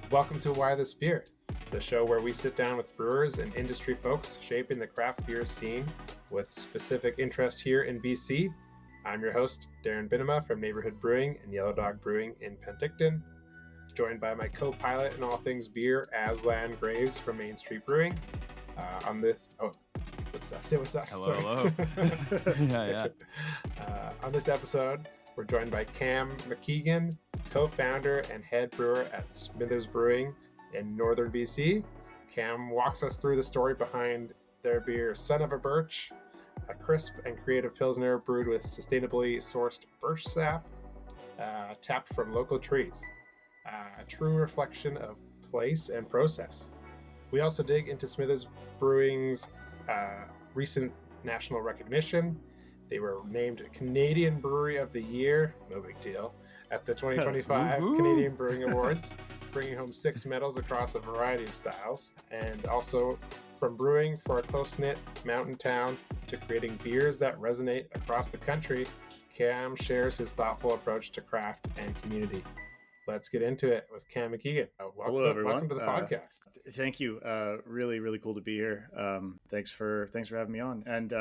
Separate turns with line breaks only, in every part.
Welcome to Why This Beer, the show where we sit down with brewers and industry folks shaping the craft beer scene with specific interest here in BC. I'm your host, Darren Binema from Neighborhood Brewing and Yellow Dog Brewing in Penticton, joined by my co-pilot in all things beer, Azlan Graves from Main Street Brewing. Say what's up.
Hello. Yeah.
On this episode, we're joined by Cam McKeigan, co-founder and head brewer at Smithers Brewing in northern BC. Cam walks us through the story behind their beer, Son of a Birch, a crisp and creative pilsner brewed with sustainably sourced birch sap, tapped from local trees. A true reflection of place and process. We also dig into Smithers Brewing's recent national recognition. They were named Canadian Brewery of the Year, no big deal, at the 2025 Canadian Brewing Awards, bringing home 6 medals across a variety of styles. And also from brewing for a close-knit mountain town to creating beers that resonate across the country, Cam shares his thoughtful approach to craft and community. Let's get into it with Cam McKeigan.
Hello, everyone.
Welcome to the podcast.
Thank you. Really cool to be here. Thanks for having me on. And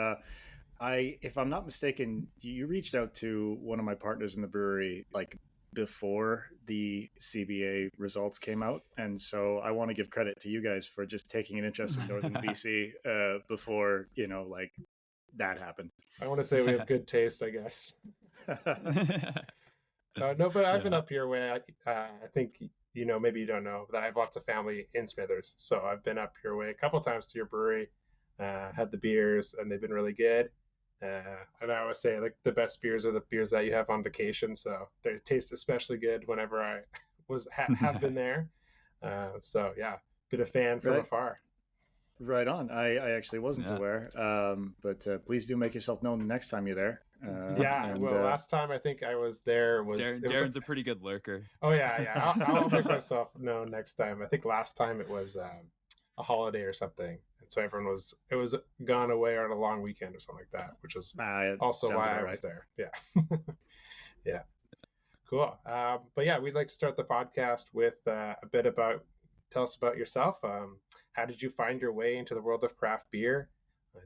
if I'm not mistaken, you reached out to one of my partners in the brewery like before the CBA results came out, and so I want to give credit to you guys for just taking an interest in northern BC before that happened.
I want to say we have good taste, I guess. No, but I've been up your way. I think, maybe you don't know that I have lots of family in Smithers. So I've been up your way a couple times to your brewery, had the beers, and they've been really good. And I always say, like, the best beers are the beers that you have on vacation. So they taste especially good whenever I have been there. So, yeah, been a fan from afar.
Right on. I actually wasn't aware, but please do make yourself known the next time you're there.
Last time I think I was there
Darren's a pretty good lurker.
Oh yeah. I'll make myself known next time. I think last time it was a holiday or something, and so everyone was gone away on a long weekend or something like that, which was also why I was there. Yeah. Yeah. Cool. But yeah, we'd like to start the podcast with tell us about yourself. How did you find your way into the world of craft beer?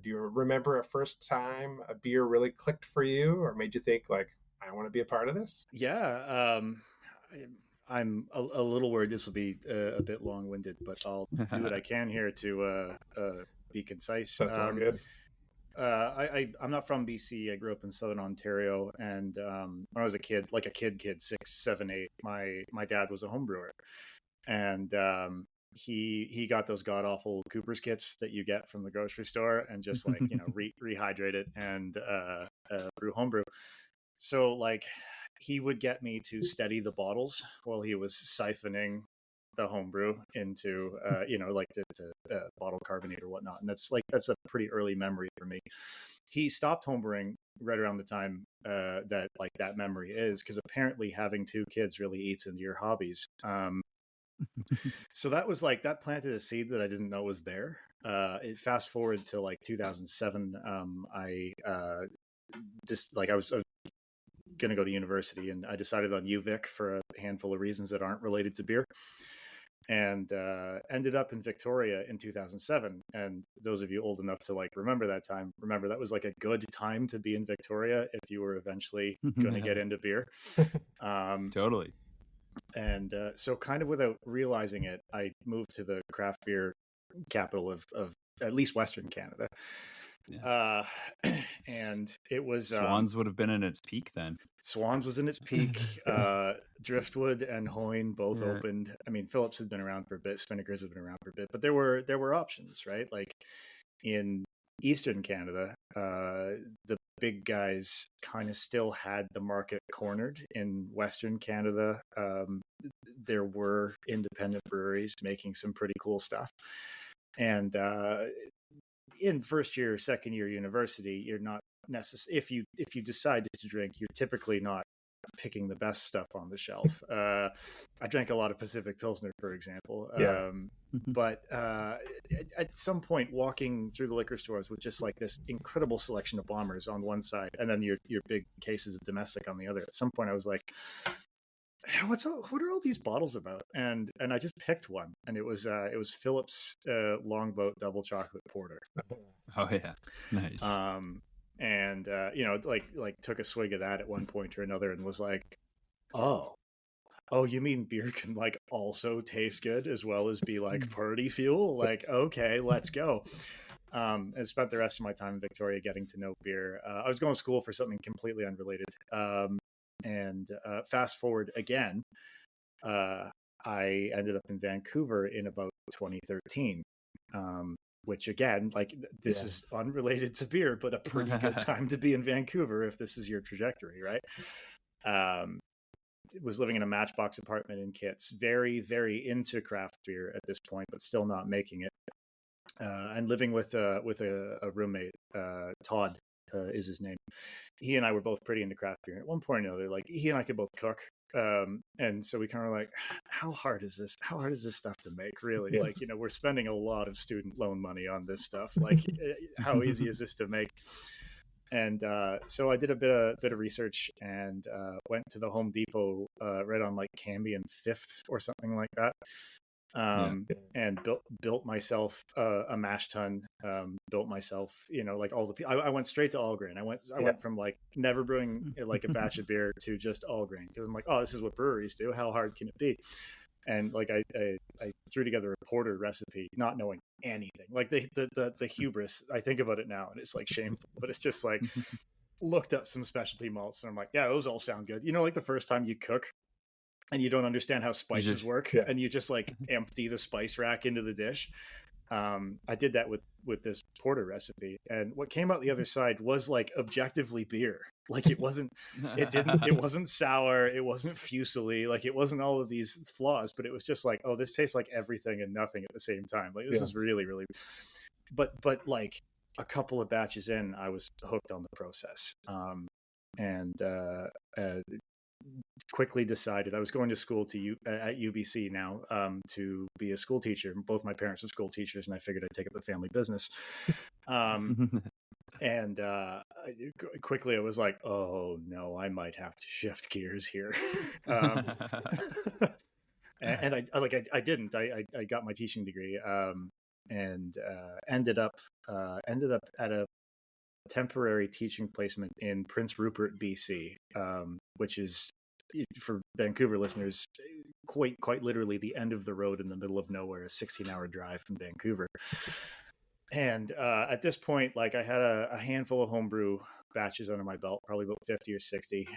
Do you remember a first time a beer really clicked for you or made you think, like, I want to be a part of this?
Yeah. I'm a little worried this will be a bit long-winded, but I'll do what I can here to be concise.
That's all good.
I'm not from BC. I grew up in Southern Ontario, and when I was a kid, 6, 7, 8, my dad was a home brewer, and he got those god awful Cooper's kits that you get from the grocery store, and just rehydrate it and brew homebrew. So he would get me to steady the bottles while he was siphoning the homebrew into to bottle carbonate or whatnot, and that's a pretty early memory for me. He stopped homebrewing right around the time that memory is, because apparently having 2 kids really eats into your hobbies. So that was that planted a seed that I didn't know was there. It fast forward to 2007. I was going to go to university, and I decided on UVic for a handful of reasons that aren't related to beer, and ended up in Victoria in 2007. And those of you old enough to remember that time, remember that was a good time to be in Victoria if you were eventually going to get into beer.
Totally.
And so kind of without realizing it, I moved to the craft beer capital of at least Western Canada. Yeah. And it was...
Swans would have been in its peak then.
Swans was in its peak. Driftwood and Hoyne both opened. I mean, Phillips has been around for a bit. Spinnaker's have been around for a bit. But there were options, right? In Eastern Canada, the big guys kind of still had the market cornered. In Western Canada, there were independent breweries making some pretty cool stuff. And in first year, second year university, you're not if you decide to drink, you're typically not picking the best stuff on the shelf. I drank a lot of Pacific Pilsner, for example. But at some point, walking through the liquor stores with just this incredible selection of bombers on one side, and then your big cases of domestic on the other, at some point I was like, what are all these bottles about? And I just picked one, and it was Phillips Longboat Double Chocolate Porter.
Oh yeah, nice.
And like took a swig of that at one point or another, and was like, oh, you mean beer can like also taste good as well as be like party fuel? Like, okay, let's go. And spent the rest of my time in Victoria getting to know beer. I was going to school for something completely unrelated. And fast forward again, I ended up in Vancouver in about 2013. Which again, like this is unrelated to beer, but a pretty good time to be in Vancouver if this is your trajectory, right? Was living in a matchbox apartment in Kits, very, very into craft beer at this point, but still not making it. And living with a roommate, Todd is his name. He and I were both pretty into craft beer. At one point or another, like he and I could both cook. And so we kind of like, how hard is this stuff to make, really? Yeah. Like, we're spending a lot of student loan money on this stuff. Like, how easy is this to make? And so I did a bit of research and went to the Home Depot right on like Cambie and 5th or something like that. And built myself a mash tun, built myself, like all the, I went straight to all grain. I went from like never brewing like a batch of beer to just all grain. Cause I'm like, oh, this is what breweries do. How hard can it be? And like, I threw together a porter recipe, not knowing anything, like the hubris. I think about it now and it's like shameful, but it's just like looked up some specialty malts and I'm like, yeah, those all sound good. Like the first time you cook, and you don't understand how spices work, and you just like empty the spice rack into the dish. I did that with this porter recipe, and what came out the other side was like objectively beer. Like it wasn't sour, it wasn't fusily, like it wasn't all of these flaws, but it was just like, oh, this tastes like everything and nothing at the same time. Like this is really, really, but like a couple of batches in, I was hooked on the process. And quickly decided I was going to school at UBC now to be a school teacher. Both my parents are school teachers, and I figured I'd take up the family business. And quickly I was like, oh no, I might have to shift gears here. And I didn't. I got my teaching degree and ended up at a temporary teaching placement in Prince Rupert, BC, which is, for Vancouver listeners, quite literally the end of the road in the middle of nowhere, a 16-hour drive from Vancouver. And at this point, like I had a handful of homebrew batches under my belt, probably about 50 or 60.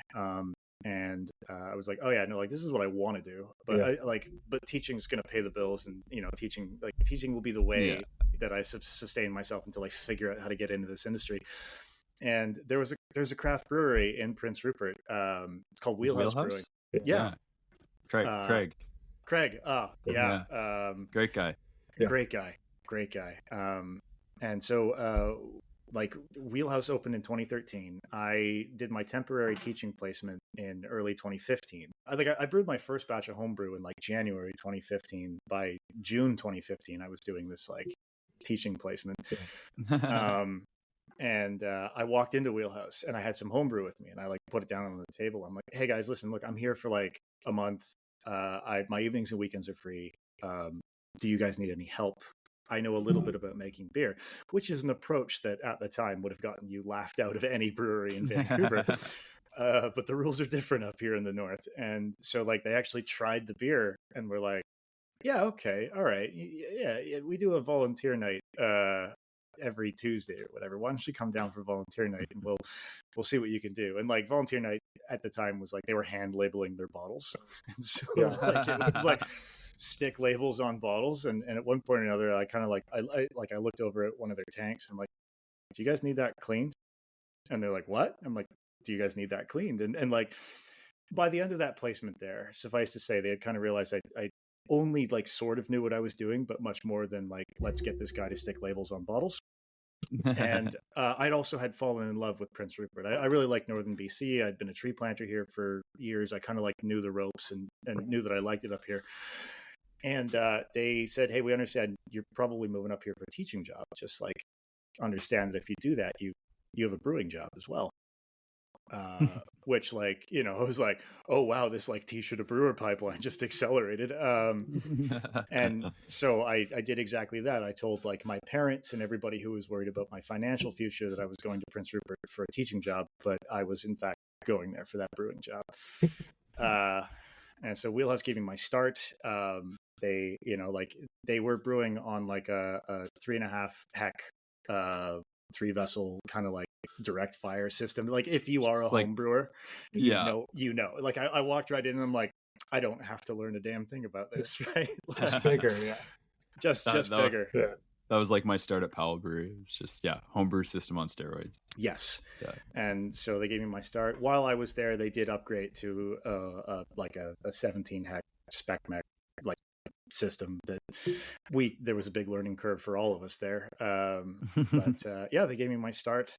And I was like, oh yeah, no, like this is what I want to do, but but teaching is going to pay the bills, and teaching will be the way that I sustain myself until I figure out how to get into this industry. And there's a craft brewery in Prince Rupert. It's called Wheelhouse Brewing. Yeah. Craig. Oh, yeah.
Great guy.
Great guy. And so like Wheelhouse opened in 2013. I did my temporary teaching placement in early 2015. I brewed my first batch of homebrew in like January 2015. By June 2015, I was doing this like teaching placement. And I walked into Wheelhouse and I had some homebrew with me, and I like put it down on the table. I'm like, hey guys, listen, look, I'm here for like a month. My evenings and weekends are free. Do you guys need any help? I know a little bit about making beer, which is an approach that at the time would have gotten you laughed out of any brewery in Vancouver. But the rules are different up here in the north. And so like they actually tried the beer and were like, yeah, okay, all right. Yeah, we do a volunteer night every Tuesday or whatever. Why don't you come down for volunteer night and we'll see what you can do. And like volunteer night at the time was like they were hand labeling their bottles. And so like it was like stick labels on bottles, and at one point or another I kind of like I looked over at one of their tanks. I'm like, do you guys need that cleaned? And they're like, what? I'm like, do you guys need that cleaned? And like by the end of that placement there, suffice to say, they had kind of realized I only like sort of knew what I was doing, but much more than like, let's get this guy to stick labels on bottles. And I'd also had fallen in love with Prince Rupert. I really liked Northern BC. I'd been a tree planter here for years. I kind of like knew the ropes and knew that I liked it up here. And they said, hey, we understand you're probably moving up here for a teaching job. Just like understand that if you do that, you have a brewing job as well. which like, you know, I was like, oh wow, this like t-shirt to brewer pipeline just accelerated. And so I did exactly that. I told like my parents and everybody who was worried about my financial future that I was going to Prince Rupert for a teaching job, but I was in fact going there for that brewing job. And so Wheelhouse gave me my start. They, you know, like they were brewing on like a 3.5 heck, 3-vessel kind of like direct fire system. Like if you are a home brewer, you know, like I walked right in and I'm like, I don't have to learn a damn thing about this, right?
Just bigger, yeah.
Just bigger.
Yeah. That was like my start at Powell Brewery. It's just, homebrew system on steroids.
Yes.
Yeah.
And so they gave me my start. While I was there, they did upgrade to like a 17 heck spec mech like system that there was a big learning curve for all of us there. But they gave me my start.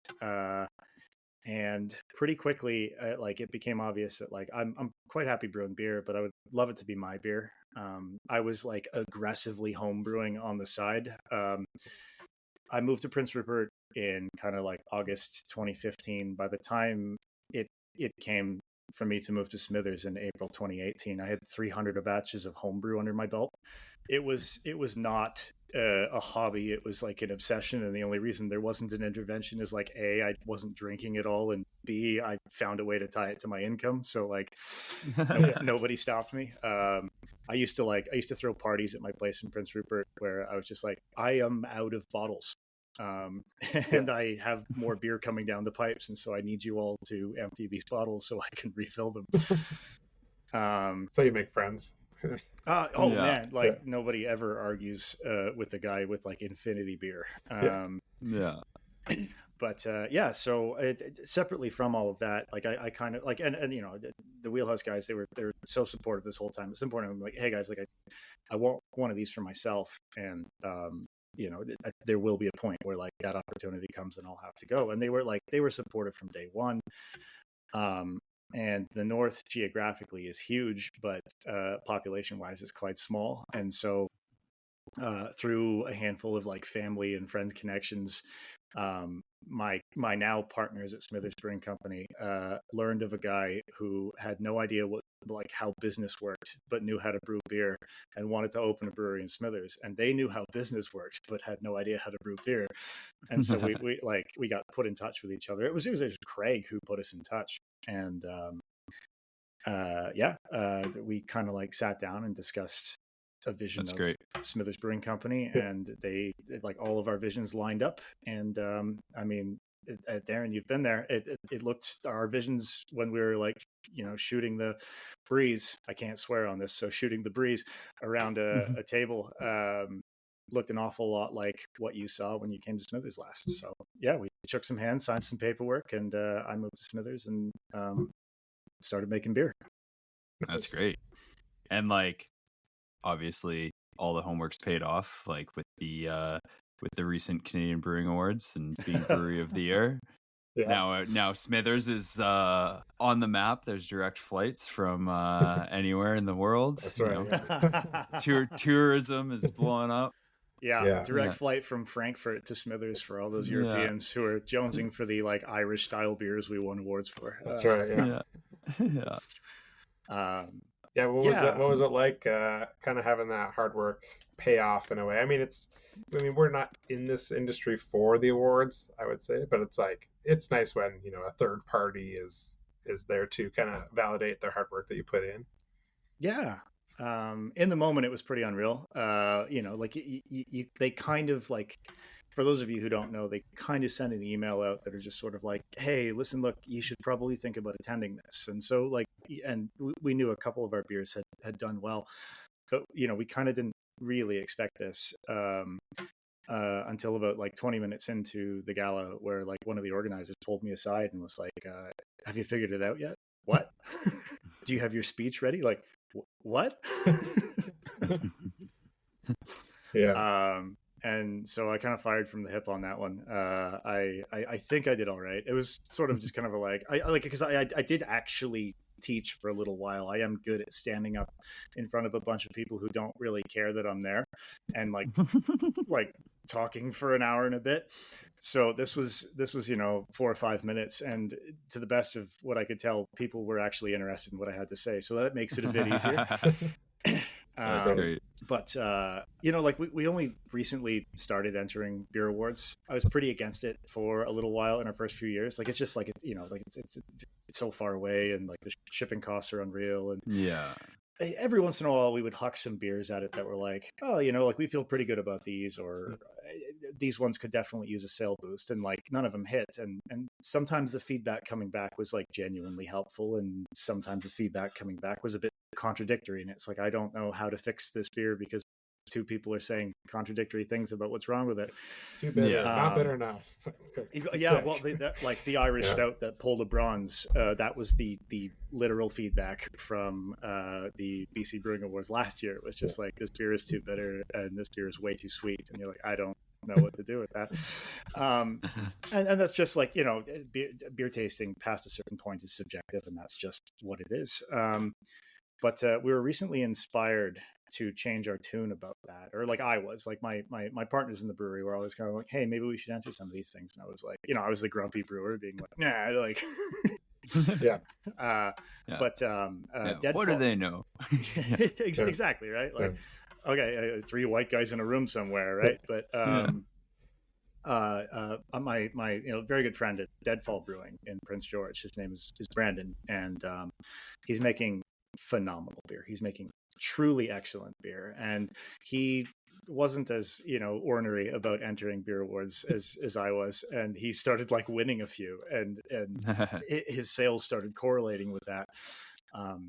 And pretty quickly, like it became obvious that like I'm quite happy brewing beer, but I would love it to be my beer. I was like aggressively home brewing on the side. I moved to Prince Rupert in kind of like August 2015. By the time it came for me to move to Smithers in April 2018, I had 300 batches of homebrew under my belt. It was not a hobby. It was like an obsession, and the only reason there wasn't an intervention is like A, I wasn't drinking at all, and B, I found a way to tie it to my income. So like nobody stopped me. I used to throw parties at my place in Prince Rupert where I was just like, I am out of bottles. And I have more beer coming down the pipes, and so I need you all to empty these bottles so I can refill them.
So you make friends.
Man, like nobody ever argues with a guy with like infinity beer. But so separately from all of that, like I kind of like, and you know, the Wheelhouse guys, they were so supportive this whole time. It's important. I'm like, hey guys, like I want one of these for myself, and you know, there will be a point where like that opportunity comes and I'll have to go. And they were supportive from day one. And the North geographically is huge, but population wise is quite small. And so through a handful of like family and friends connections, my now partners at Smithers Brewing Company learned of a guy who had no idea how business worked, but knew how to brew beer and wanted to open a brewery in Smithers. And they knew how business worked, but had no idea how to brew beer. And so we got put in touch with each other. It was Craig who put us in touch. And we kind of like sat down and discussed a vision of Smithers Brewing Company, and they like all of our visions lined up. And I mean, Darren, you've been there. It looked, our visions when we were like, you know, shooting the breeze, I can't swear on this, so shooting the breeze around a table looked an awful lot like what you saw when you came to Smithers last. So yeah, we shook some hands, signed some paperwork, and I moved to Smithers and started making beer.
That's great. And like, obviously all the homework's paid off, like with the recent Canadian Brewing Awards and being Brewery of the Year. Now Smithers is on the map. There's direct flights from anywhere in the world.
That's right.
Tourism is blowing up.
Direct flight from Frankfurt to Smithers for all those Europeans who are jonesing for the like Irish style beers we won awards for.
That's right. What was it like kind of having that hard work pay off in a way? I mean, we're not in this industry for the awards, I would say, but it's like, it's nice when, you know, a third party is there to kind of validate the hard work that you put in.
In the moment it was pretty unreal. You know, like they kind of like, for those of you who don't know, they kind of send an email out that are just sort of like, hey, listen, look, you should probably think about attending this. And so like, and we knew a couple of our beers had done well, but you know, we kind of didn't really expect this until about like 20 minutes into the gala, where like one of the organizers pulled me aside and was like, have you figured it out yet? What? Do you have your speech ready? Like, what? And so I kind of fired from the hip on that one. I think I did all right. It was sort of just kind of because I did actually teach for a little while. I am good at standing up in front of a bunch of people who don't really care that I'm there, and like talking for an hour and a bit. So this was 4 or 5 minutes, and to the best of what I could tell, people were actually interested in what I had to say. So that makes it a bit easier.
That's great.
But like we only recently started entering beer awards. I was pretty against it for a little while in our first few years. Like it's just like it's so far away, and like the shipping costs are unreal. And every once in a while we would huck some beers at it that were like, oh, like we feel pretty good about these, or these ones could definitely use a sale boost, and like none of them hit. And sometimes the feedback coming back was like genuinely helpful, and sometimes the feedback coming back was a bit contradictory, and it's like, I don't know how to fix this beer because two people are saying contradictory things about what's wrong with it.
Too bitter, not bitter enough.
Well, like the Irish stout that pulled a bronze, that was the literal feedback from the BC Brewing Awards last year. It was just like, this beer is too bitter and this beer is way too sweet, and you're like, I don't know what to do with that. And that's just like, beer tasting past a certain point is subjective, and that's just what it is. But we were recently inspired to change our tune about that, or like I was like my partners in the brewery were always kind of like, hey, maybe we should enter some of these things, and I was like, I was the grumpy brewer being like, nah, like but
Deadfall, what do they know?
Exactly, right? Like, okay, 3 white guys in a room somewhere, right? But my very good friend at Deadfall Brewing in Prince George, his name is Brandon, and he's making phenomenal beer. He's making truly excellent beer, and he wasn't as ornery about entering beer awards as I was, and he started like winning a few, and his sales started correlating with that.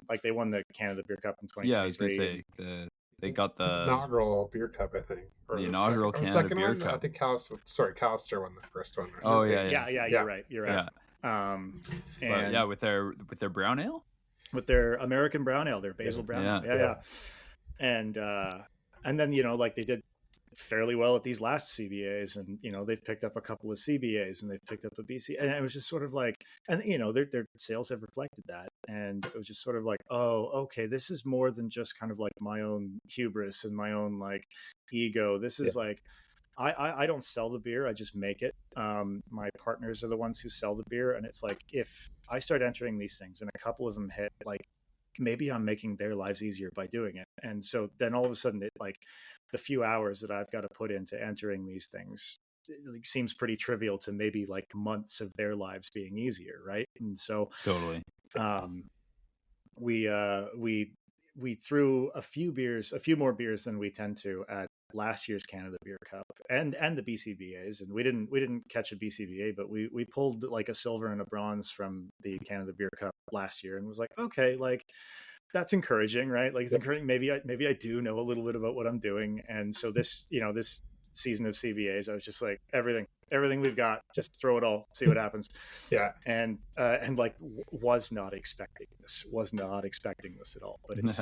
Like they won the Canada Beer Cup in 2023.
Yeah, I was gonna say they got the
inaugural beer cup, I think,
or the inaugural Canada Beer Cup.
I think Callister won the first one. Right?
Oh yeah,
you're right.
Yeah.
And
with their brown ale,
with their American brown ale, their basil brown ale. Yeah. And then like they did fairly well at these last CBAs, and they've picked up a couple of CBAs, and they've picked up a BC, and it was just sort of like, and their sales have reflected that, and it was just sort of like, oh, okay, this is more than just kind of like my own hubris and my own like ego. This is like, I don't sell the beer, I just make it. My partners are the ones who sell the beer, and it's like, if I start entering these things and a couple of them hit, like maybe I'm making their lives easier by doing it. And so then all of a sudden, it like the few hours that I've got to put into entering these things, it seems pretty trivial to maybe like months of their lives being easier, right? And so
totally,
we threw a few more beers than we tend to at last year's Canada Beer Cup and the BCBAs, and we didn't catch a BCBA, but we pulled like a silver and a bronze from the Canada Beer Cup last year, and was like, okay, like that's encouraging, right? Like it's encouraging. Maybe I do know a little bit about what I'm doing, and so this this season of CBAs, I was just like, everything we've got, just throw it all, see what happens. And like was not expecting this at all, but it's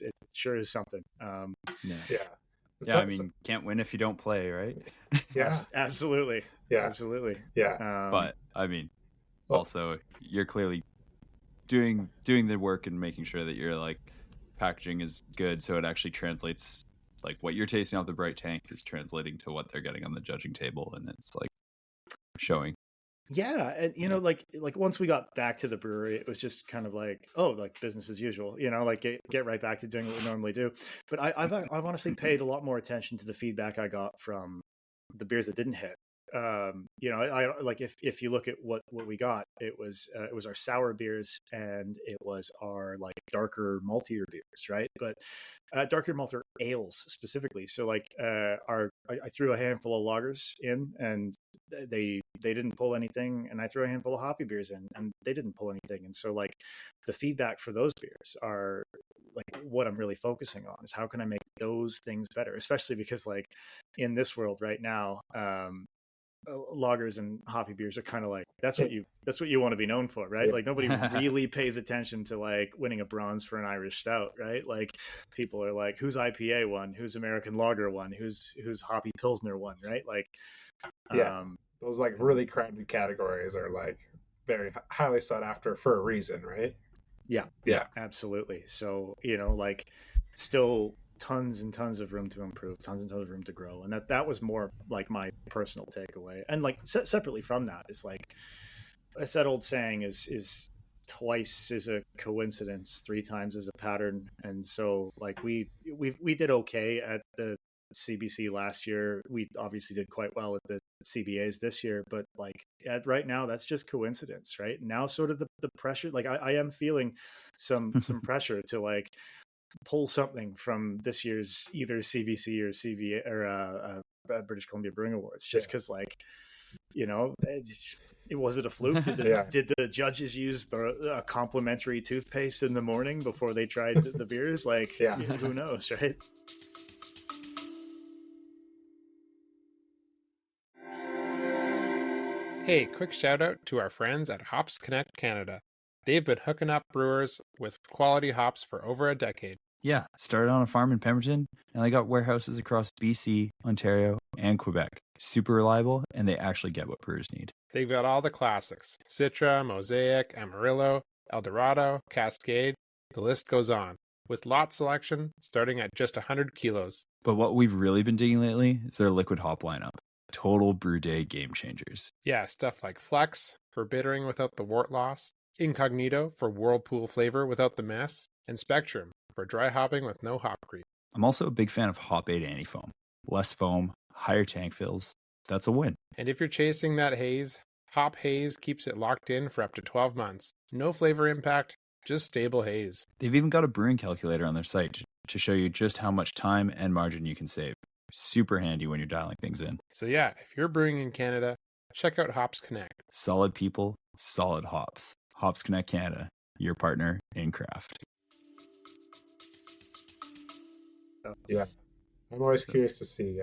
it sure is something.
I mean, can't win if you don't play, right?
Absolutely.
But I mean, also you're clearly doing the work and making sure that your like packaging is good, so it actually translates, like what you're tasting off the bright tank is translating to what they're getting on the judging table, and it's like showing.
Yeah, and like once we got back to the brewery, it was just kind of like, oh, like business as usual, like get right back to doing what we normally do. But I've honestly paid a lot more attention to the feedback I got from the beers that didn't hit. I like if you look at what we got, it was our sour beers, and it was our like darker maltier beers, right? But darker maltier ales specifically. So like I threw a handful of lagers in, and they didn't pull anything, and I threw a handful of hoppy beers in, and they didn't pull anything. And so like the feedback for those beers are like what I'm really focusing on is how can I make those things better, especially because like in this world right now, lagers and hoppy beers are kind of like that's what you want to be known for, right? Like nobody really pays attention to like winning a bronze for an Irish stout, right? Like people are like, who's IPA won, who's American lager won, who's hoppy pilsner won, right? Like
those like really crowded categories are like very highly sought after for a reason, right?
Yeah, absolutely. So like still tons and tons of room to improve, tons and tons of room to grow. And that was more like my personal takeaway. And like separately from that is like, it's that old saying is twice is a coincidence, three times is a pattern. And so like we did okay at the CBC last year. We obviously did quite well at the CBAs this year, but like right now that's just coincidence, right? Now sort of the pressure, like I am feeling some pressure to like pull something from this year's either CBC or CBA or British Columbia Brewing Awards, just because like, you know, it was it a fluke? Did the judges use a complimentary toothpaste in the morning before they tried the beers? Like, who knows, right?
Hey, quick shout out to our friends at Hops Connect Canada. They've been hooking up brewers with quality hops for over a decade.
Yeah, started on a farm in Pemberton, and they got warehouses across BC, Ontario, and Quebec. Super reliable, and they actually get what brewers need.
They've got all the classics: Citra, Mosaic, Amarillo, Eldorado, Cascade. The list goes on, with lot selection starting at just 100 kilos.
But what we've really been digging lately is their liquid hop lineup. Total brew day game changers.
Yeah, stuff like Flex for bittering without the wort loss, Incognito for whirlpool flavor without the mess, and Spectrum for dry hopping with no hop creep.
I'm also a big fan of Hop 8 Anti-Foam. Less foam, higher tank fills. That's a win.
And if you're chasing that haze, Hop Haze keeps it locked in for up to 12 months. No flavor impact, just stable haze.
They've even got a brewing calculator on their site to show you just how much time and margin you can save. Super handy when you're dialing things in.
So yeah, if you're brewing in Canada, check out Hops Connect.
Solid people, solid hops. Hops Connect Canada, your partner in craft.
Yeah, I'm always curious to see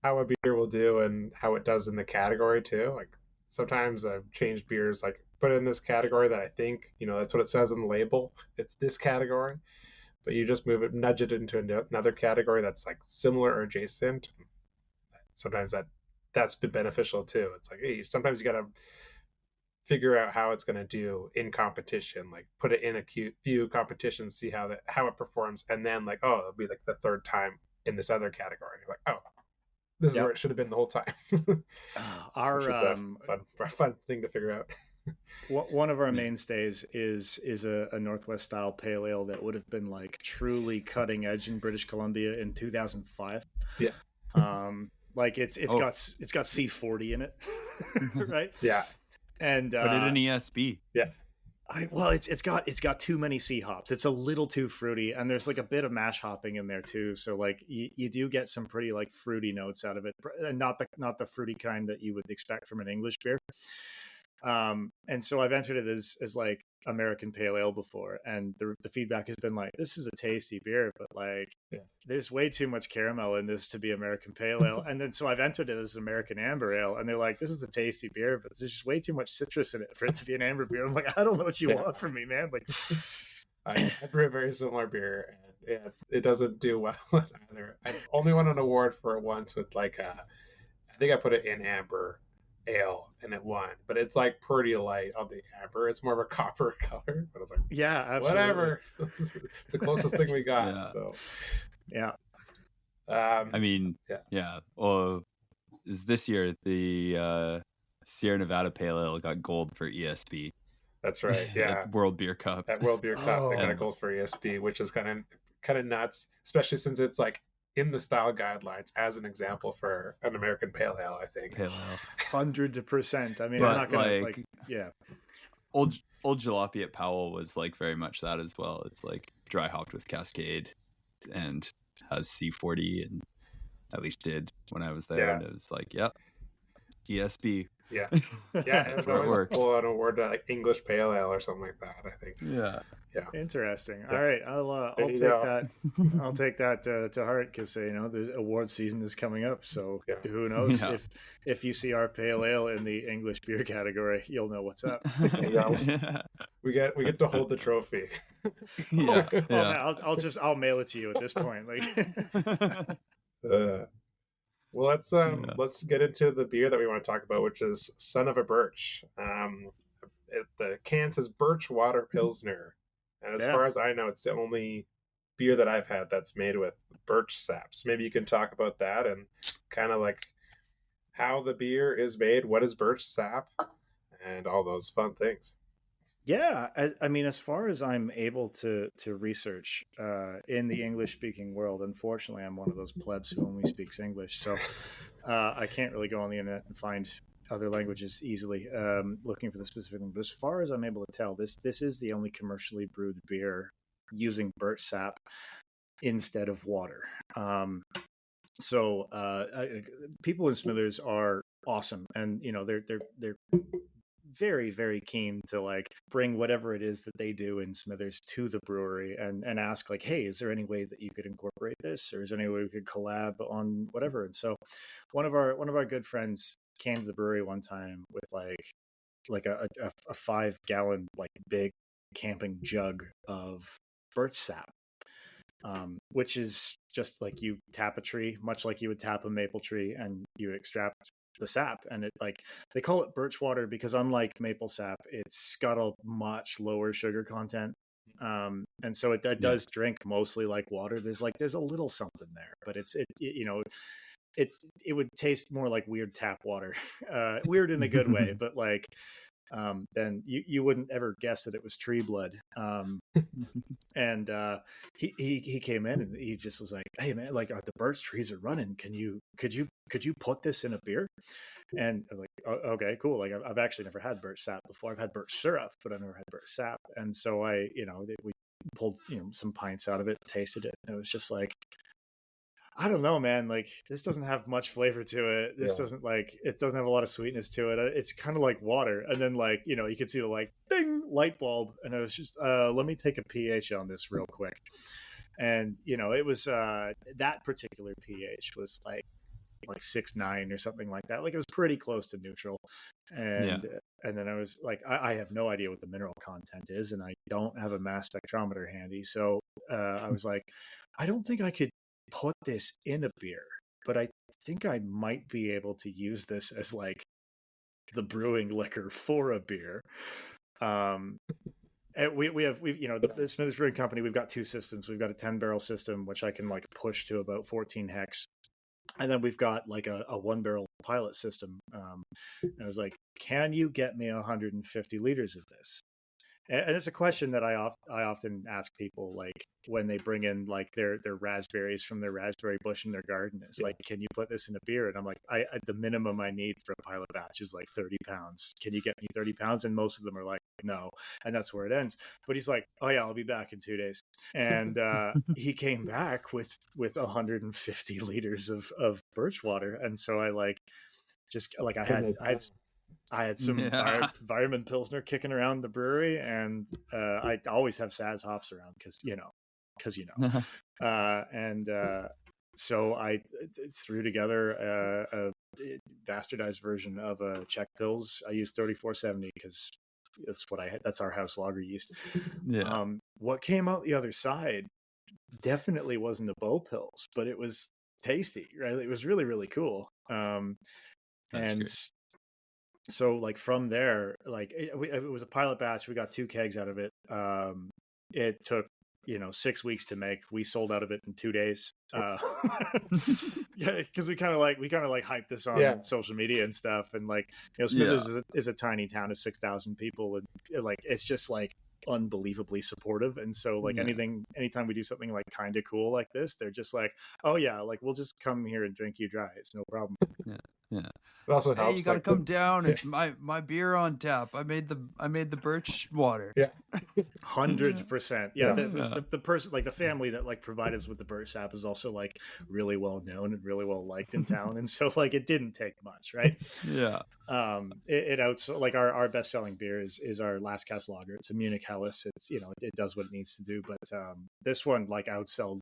how a beer will do and how it does in the category too. Like sometimes I've changed beers, like put it in this category that I think, you know, that's what it says on the label. It's this category, but you just move it, nudge it into another category that's like similar or adjacent. Sometimes that's been beneficial too. It's like, hey, sometimes you got to figure out how it's going to do in competition, like put it in a few competitions, see how it performs, and then like, oh, it'll be like the third time in this other category. You're like, oh, this is where it should have been the whole time.
Our
fun thing to figure out.
One of our mainstays is a Northwest style pale ale that would have been like truly cutting edge in British Columbia in 2005.
Yeah.
Like it's got C40 in it, right?
Yeah.
And
put it in ESB.
Yeah.
It's got too many C hops. It's a little too fruity, and there's like a bit of mash hopping in there too. So like you do get some pretty like fruity notes out of it, and not the fruity kind that you would expect from an English beer. And so I've entered it as like American pale ale before, and the feedback has been like, this is a tasty beer, but like there's way too much caramel in this to be American pale ale. And then so I've entered it as American amber ale, and they're like, this is a tasty beer, but there's just way too much citrus in it for it to be an amber beer. I'm like, I don't know what you want from me, man. Like
I brew a very similar beer, and it doesn't do well either. I only won an award for it once with like I think I put it in amber ale and it won, but it's like pretty light on the amber. It's more of a copper color, but I was like,
yeah, absolutely.
Whatever. It's the closest thing we got.
Yeah.
So
yeah.
I mean, yeah. Well, is this year the Sierra Nevada Pale Ale got gold for ESB?
That's right. Yeah.
At World Beer Cup.
At World Beer Cup, they got a gold for ESB, which is kind of nuts, especially since it's like in the style guidelines as an example for an American pale ale, I think.
Pale ale.
100%. I mean,
but
I'm not gonna yeah.
Old Jalopy at Powell was like very much that as well. It's like dry hopped with Cascade and has C40, and at least did when I was there.
Yeah.
And it was like, yep, ESB.
Yeah. Yeah, that's where it works. Pull out a word like English pale ale or something like that, I think.
Yeah.
Yeah.
Interesting. All right, I'll take that. I'll take that to heart, because you know the award season is coming up. So who knows if you see our pale ale in the English beer category, you'll know what's up.
We get to hold the trophy.
Man, I'll mail it to you at this point. Like.
Well, let's get into the beer that we want to talk about, which is Son of a Birch. The can says Birch Water Pilsner. And as far as I know, it's the only beer that I've had that's made with birch saps. Maybe you can talk about that and kind of like how the beer is made, what is birch sap, and all those fun things.
Yeah, I mean, as far as I'm able to research in the English speaking world, unfortunately, I'm one of those plebs who only speaks English, so I can't really go on the internet and find other languages easily looking for the specific one. But as far as I'm able to tell, this is the only commercially brewed beer using birch sap instead of water. So people in Smithers are awesome, and they're very, very keen to like bring whatever it is that they do in Smithers to the brewery and ask like, hey, is there any way that you could incorporate this, or is there any way we could collab on whatever? And so one of our good friends came to the brewery one time with like a 5-gallon like big camping jug of birch sap, which is just like you tap a tree, much like you would tap a maple tree, and you extract the sap. And it like they call it birch water because unlike maple sap, it's got a much lower sugar content. And so it does drink mostly like water. There's a little something there, but it would taste more like weird tap water, weird in a good way, but like then you wouldn't ever guess that it was tree blood. And he came in and he just was like, hey man, like the birch trees are running, could you put this in a beer? And I was like, oh, okay, cool. Like I've actually never had birch sap before. I've had birch syrup, but I've never had birch sap. And so we pulled some pints out of it, tasted it, and it was just like, I don't know, man. Like this doesn't have much flavor to it. This doesn't have a lot of sweetness to it. It's kind of like water. And then you could see the like ding light bulb. And I was just, let me take a pH on this real quick. And it was that particular pH was like 6.9 or something like that. Like it was pretty close to neutral. And and then I was like, I have no idea what the mineral content is, and I don't have a mass spectrometer handy. So I was like, I don't think I could put this in a beer, but I think I might be able to use this as like the brewing liquor for a beer. And we've the Smithers Brewing Company, we've got two systems. We've got a 10-barrel system which I can like push to about 14 hex, and then we've got like a 1-barrel pilot system. And I was like, can you get me 150 liters of this? And it's a question that I often ask people, like when they bring in like their raspberries from their raspberry bush in their garden. It's like, can you put this in a beer? And I'm like, the minimum I need for a pilot batch is like 30 pounds. Can you get me 30 pounds? And most of them are like, no. And that's where it ends. But he's like, oh yeah, I'll be back in 2 days. And he came back with 150 liters of birch water. And so I had some Environment Pilsner kicking around the brewery, and I always have Saz hops around because so I threw together a bastardized version of a Czech Pils. I used 3470 because that's our house lager yeast. What came out the other side definitely wasn't a Bow Pils, but it was tasty, right? It was really, really cool. And great. So like from there, like it was a pilot batch. We got 2 kegs out of it. It took 6 weeks to make. We sold out of it in 2 days. Because we kind of hyped this on social media and stuff. And like Smithers is a tiny town of 6,000 people, and like it's just like unbelievably supportive. And so like anytime we do something like kind of cool like this, they're just like, oh yeah, like we'll just come here and drink you dry. It's no problem.
Yeah.
It also helps.
Hey, you got to come down. It's my beer on tap. I made the birch water.
Yeah,
100%. Yeah, the person, like the family that like provided us with the birch sap is also like really well known and really well liked in town, and so like it didn't take much, right?
Yeah.
It outsold like our best selling beer is our Last Cast Lager. It's a Munich Helles. It's it does what it needs to do, but this one like outsold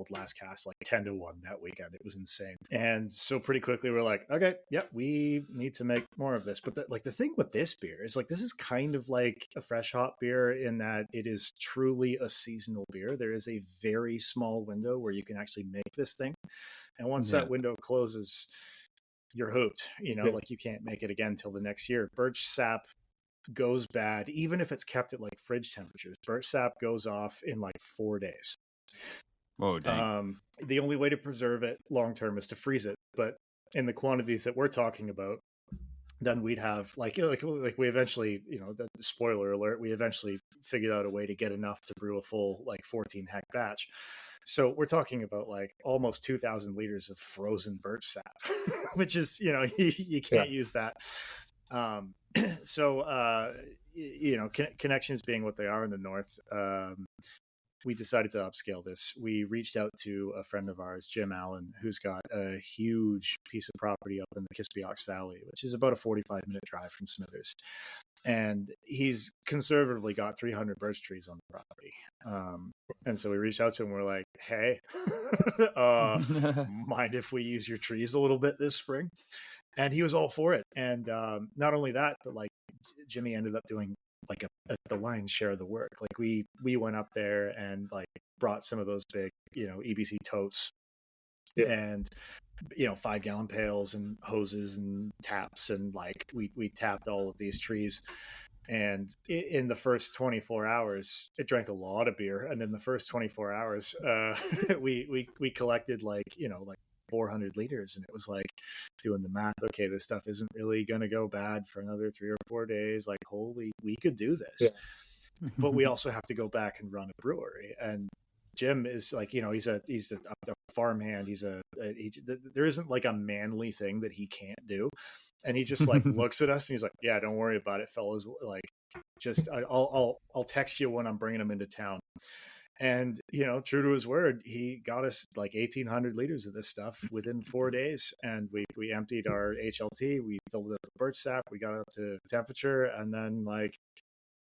Last Cast like 10-1 that weekend. It was insane, and so pretty quickly we're like, okay, yep, we need to make more of this. But the thing with this beer is like this is kind of like a fresh hop beer in that it is truly a seasonal beer. There is a very small window where you can actually make this thing, and once that window closes, you're hooped. Like you can't make it again till the next year. Birch sap goes bad even if it's kept at like fridge temperatures. Birch sap goes off in like 4 days.
Whoa, dang.
The only way to preserve it long term is to freeze it, but in the quantities that we're talking about, then we'd have like we eventually, the spoiler alert, we eventually figured out a way to get enough to brew a full like 14 hect batch. So we're talking about like almost 2,000 liters of frozen birch sap, which is, you can't use that. Connections being what they are in the north, we decided to upscale this. We reached out to a friend of ours, Jim Allen, who's got a huge piece of property up in the Kispiox Valley, which is about a 45-minute drive from Smithers. And he's conservatively got 300 birch trees on the property. And so we reached out to him. We're like, hey, mind if we use your trees a little bit this spring? And he was all for it. And not only that, but like Jimmy ended up doing like the lion's share of the work. Like we went up there and like brought some of those big, EBC totes and 5-gallon pails and hoses and taps, and like we tapped all of these trees. And in the first 24 hours, it drank a lot of beer. And in the first 24 hours, we collected like 400 liters, and it was like doing the math. Okay, this stuff isn't really going to go bad for another 3 or 4 days. Like, holy, we could do this. Yeah. But we also have to go back and run a brewery. And Jim is like, he's a farmhand. There isn't like a manly thing that he can't do. And he just like looks at us and he's like, yeah, don't worry about it, fellas. Like, just I'll text you when I'm bringing them into town. And, true to his word, he got us like 1,800 liters of this stuff within 4 days. And we emptied our HLT, we filled it up with birch sap, we got it up to temperature, and then like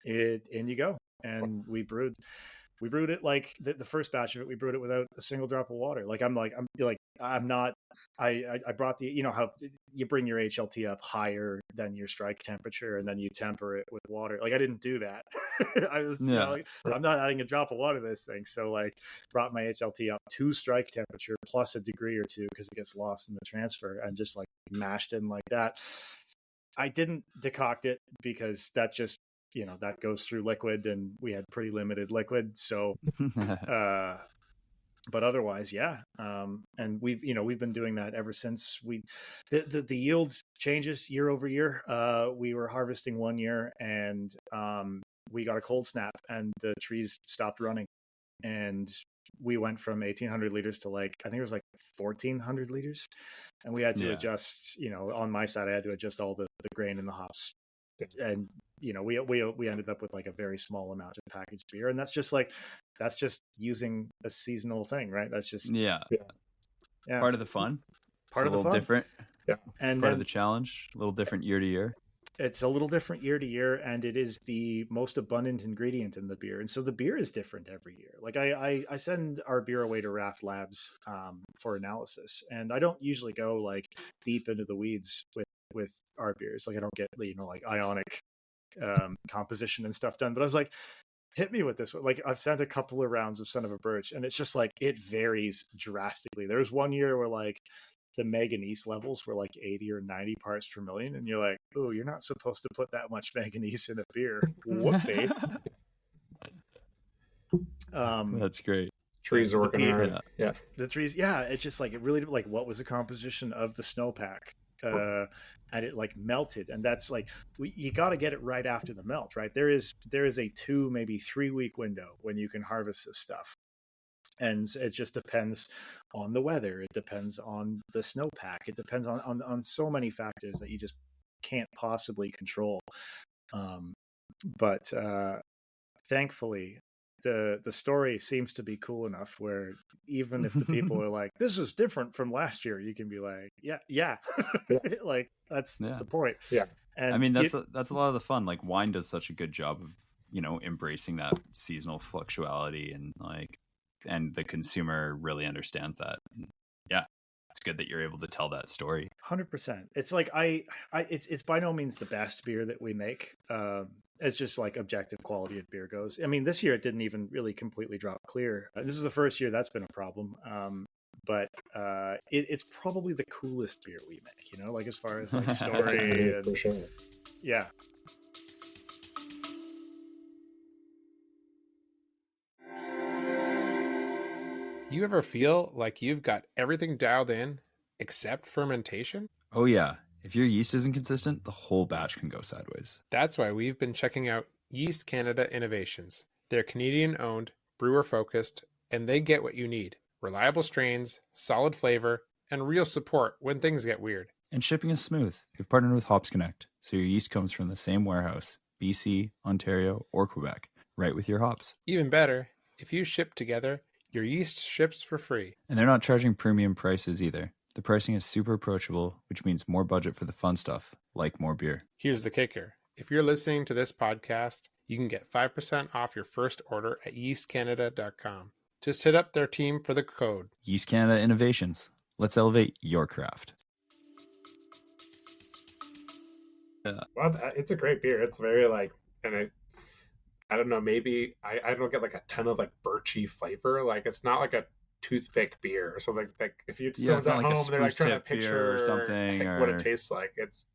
in you go. And we brewed it like the first batch of it, we brewed it without a single drop of water. Like, I brought the, how you bring your HLT up higher than your strike temperature and then you temper it with water. Like, I didn't do that. I was, I'm not adding a drop of water to this thing. So like brought my HLT up to strike temperature plus a degree or two, because it gets lost in the transfer, and just like mashed in like that. I didn't decoct it because that just, that goes through liquid, and we had pretty limited liquid. So, but otherwise, yeah. And we've been doing that ever since the yield changes year over year. We were harvesting one year and, we got a cold snap and the trees stopped running, and we went from 1,800 liters to like, I think it was like 1,400 liters. And we had to adjust, on my side, I had to adjust all the grain and the hops. And, we ended up with like a very small amount of packaged beer. And that's just using a seasonal thing, right? That's just,
part of the fun.
Part of the fun.
Different.
Yeah.
And
part of the challenge, a little different year to year.
It's a little different year to year, and it is the most abundant ingredient in the beer. And so the beer is different every year. Like I send our beer away to Raft Labs for analysis, and I don't usually go like deep into the weeds with our beers. Like I don't get, like ionic composition and stuff done, but I was like, hit me with this one. Like I've sent a couple of rounds of Son of a Birch, and it's just like, it varies drastically. There's one year where like the manganese levels were like 80 or 90 parts per million. And you're like, oh, you're not supposed to put that much manganese in a beer. Whoopsie.
That's great.
Trees are working hard. Yeah.
The trees. Yeah. It's just like, it really, like, what was the composition of the snowpack? And it like melted. And that's like, you got to get it right after the melt, right? There is a 2, maybe 3 week window when you can harvest this stuff. And it just depends on the weather. It depends on the snowpack. It depends on so many factors that you just can't possibly control. But thankfully, the story seems to be cool enough where even if the people are like, this is different from last year, you can be like, yeah. Like that's the point.
Yeah.
And
I mean, that's a lot of the fun. Like wine does such a good job of, embracing that seasonal fluctuality, and the consumer really understands that. Yeah, it's good that you're able to tell that story.
100%. It's like it's by no means the best beer that we make. It's just like objective quality of beer goes. I mean, this year it didn't even really completely drop clear. This is the first year that's been a problem. But it's probably the coolest beer we make. Like as far as like story and
for sure.
Yeah.
You ever feel like you've got everything dialed in except fermentation?
Oh yeah, if your yeast isn't consistent, the whole batch can go sideways.
That's why we've been checking out Yeast Canada Innovations. They're Canadian owned, brewer focused, and they get what you need. Reliable strains, solid flavor, and real support when things get weird.
And shipping is smooth. They've partnered with Hops Connect, so your yeast comes from the same warehouse, BC, Ontario, or Quebec, right with your hops.
Even better, if you ship together, your yeast ships for free.
And they're not charging premium prices either. The pricing is super approachable, which means more budget for the fun stuff, like more beer.
Here's the kicker. If you're listening to this podcast, you can get 5% off your first order at yeastcanada.com. Just hit up their team for the code.
Yeast Canada Innovations. Let's elevate your craft.
Well, it's a great beer. It's very and I don't know, maybe I don't get like a ton of like birchy flavor. Like it's not like a toothpick beer or something. Like if you someone's at home, they're like trying to picture
or something,
what it tastes like. It's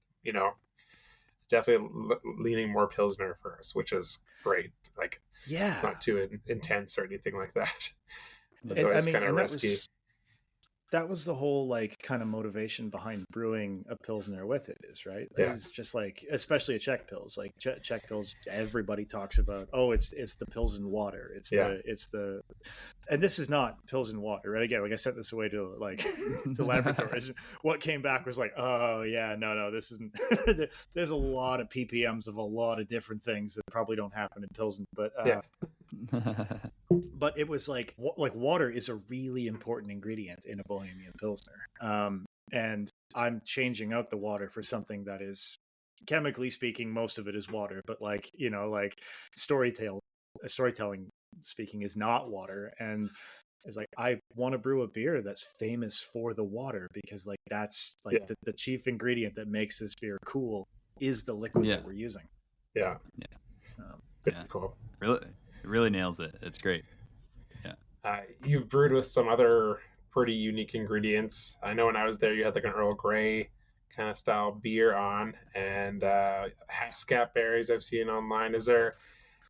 definitely leaning more Pilsner first, which is great. Like it's not too intense or anything like that. It's always kind of risky.
That was the whole like kind of motivation behind brewing a Pilsner with it is, right?
Yeah.
It's just like, especially a Czech Pils, like Czech Pils, everybody talks about, oh, it's the Pilsen water. It's the, and this is not Pilsen water, right? Again, like I sent this away to like, to laboratories. What came back was like, oh yeah, no, this isn't, there's a lot of ppms of a lot of different things that probably don't happen in Pilsen, but but it was like water is a really important ingredient in a Bohemian Pilsner. And I'm changing out the water for something that is, chemically speaking, most of it is water, but like, storytelling speaking is not water. And it's like, I want to brew a beer that's famous for the water, because like that's like the chief ingredient that makes this beer cool is the liquid that we're using.
Yeah. Cool.
Really nails it. It's great.
You've brewed with some other pretty unique ingredients. I know when I was there, you had like an Earl Grey kind of style beer on, and Haskap berries I've seen online. Is there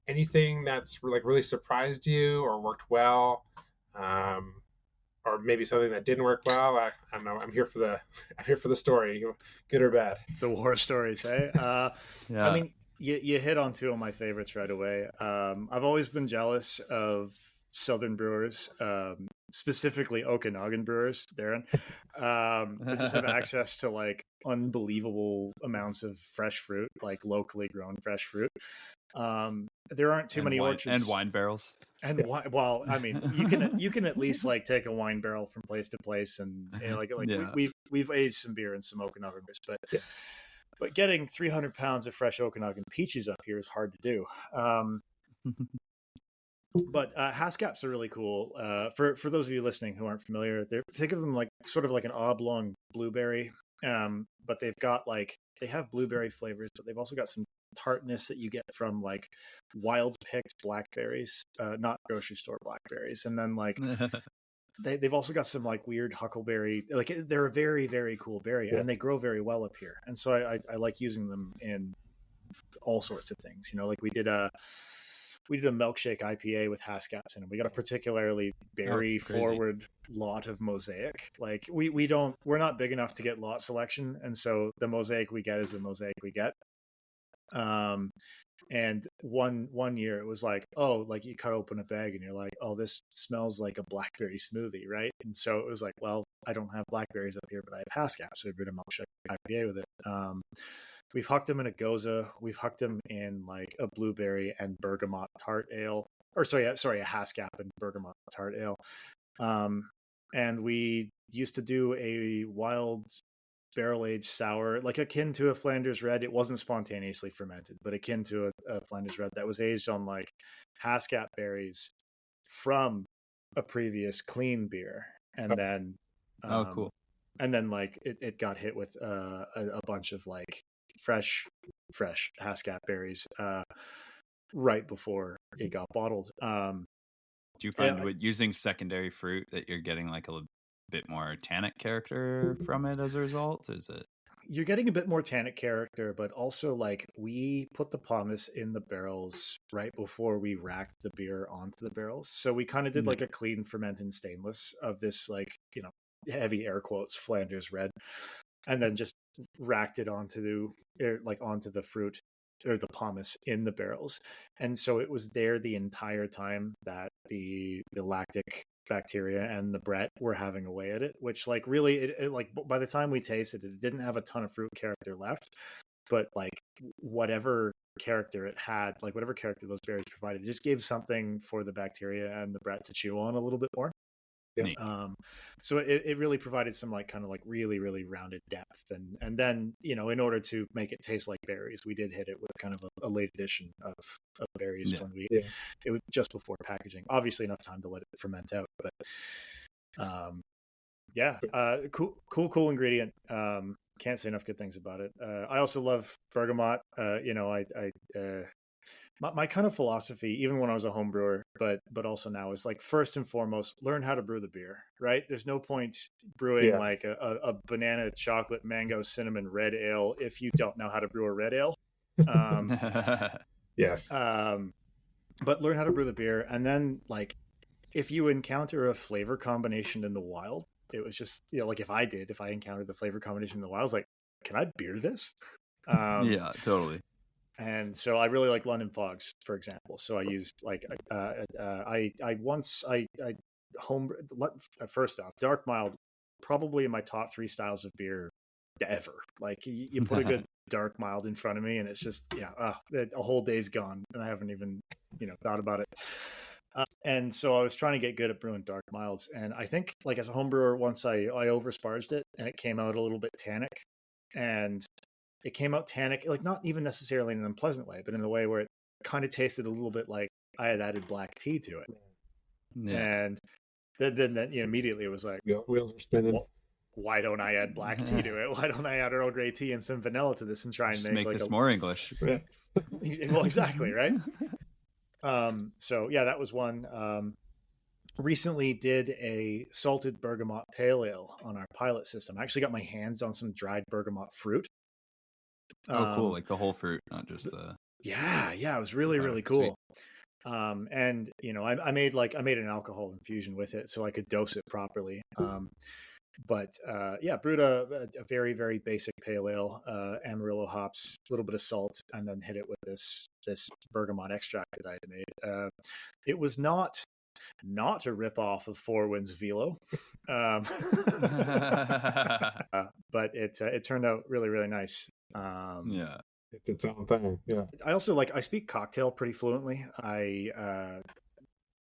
anything that's like really surprised you or worked well, or maybe something that didn't work well? I don't know. I'm here for the story, good or bad.
The war stories, eh? I mean, you hit on two of my favorites right away. I've always been jealous of Southern brewers, specifically Okanagan brewers, Darren, that just have access to like unbelievable amounts of fresh fruit, like locally grown fresh fruit. There aren't too many orchards
and wine barrels.
Well, I mean, you can at least like take a wine barrel from place to place, and we've aged some beer in some Okanagan beers, but getting 300 pounds of fresh Okanagan peaches up here is hard to do. But Haskaps are really cool. For those of you listening who aren't familiar, think of them like sort of like an oblong blueberry. But they've got they have blueberry flavors, but they've also got some tartness that you get from like wild picked blackberries, not grocery store blackberries. And then like they've also got some like weird huckleberry. Like they're a very, very cool berry, and they grow very well up here. And so I like using them in all sorts of things. Like we did a milkshake IPA with Haskaps in it. We got a particularly berry forward lot of Mosaic. Like we're not big enough to get lot selection, and so the Mosaic we get is the Mosaic we get. And one year it was like, you cut open a bag and you're like, oh, this smells like a blackberry smoothie, right? And so it was like, well, I don't have blackberries up here, but I have Haskaps, so we brewed a milkshake IPA with it. We've hucked them in a Goza. We've hucked them in like a blueberry and bergamot tart ale, a Haskap and bergamot tart ale. And we used to do a wild barrel-aged sour, like akin to a Flanders Red. It wasn't spontaneously fermented, but akin to a Flanders Red that was aged on like Haskap berries from a previous clean beer. And then,
cool.
And then like it got hit with a bunch of like fresh Haskap berries right before it got bottled.
Do you find with using secondary fruit that you're getting like a bit more tannic character from it as a result? Is it?
you're getting a bit more tannic character, but also like we put the pomace in the barrels right before we racked the beer onto the barrels. So we kind of did like a clean ferment in stainless of this, like, heavy air quotes Flanders red, and then just racked it onto the fruit or the pomace in the barrels. And so it was there the entire time that the lactic bacteria and the Brett were having a way at it, which like really it like by the time we tasted it, it didn't have a ton of fruit character left, but like whatever character it had, like whatever character those berries provided, it just gave something for the bacteria and the Brett to chew on a little bit more.
Yeah.
So it really provided some like kind of like really, really rounded depth. And then, in order to make it taste like berries, we did hit it with kind of a late addition of berries when it was just before packaging. Obviously enough time to let it ferment out, but cool ingredient. Can't say enough good things about it. I also love bergamot. My kind of philosophy, even when I was a home brewer, but also now, is like first and foremost, learn how to brew the beer, right? There's no point brewing like a banana, chocolate, mango, cinnamon red ale if you don't know how to brew a red ale.
Yes.
But learn how to brew the beer. And then like, if you encounter a flavor combination in the wild, it was just, like if I encountered the flavor combination in the wild, I was like, can I beer this?
Yeah, totally.
And so I really like London Fogs, for example. So I used like first off, dark mild, probably in my top 3 styles of beer ever. Like you put a good dark mild in front of me, and it's just a whole day's gone, and I haven't even thought about it. And so I was trying to get good at brewing dark milds, and I think like as a home brewer, once I oversparged it, and it came out a little bit tannic, and it came out tannic, like not even necessarily in an unpleasant way, but in a way where it kind of tasted a little bit like I had added black tea to it. Yeah. And then immediately it was like,
wheels were spinning.
Why don't I add black tea to it? Why don't I add Earl Grey tea and some vanilla to this and try and make
this more English?
Yeah.
Well, exactly, right? So yeah, that was one. Recently did a salted bergamot pale ale on our pilot system. I actually got my hands on some dried bergamot fruit.
Oh, cool! Like the whole fruit, not just the.
Yeah, it was really, really cool. And I made an alcohol infusion with it so I could dose it properly. Brewed a very, very basic pale ale, Amarillo hops, a little bit of salt, and then hit it with this bergamot extract that I had made. It was not a rip-off of Four Winds Velo, but it turned out really, really nice.
It's its own thing. Yeah.
I also I speak cocktail pretty fluently. I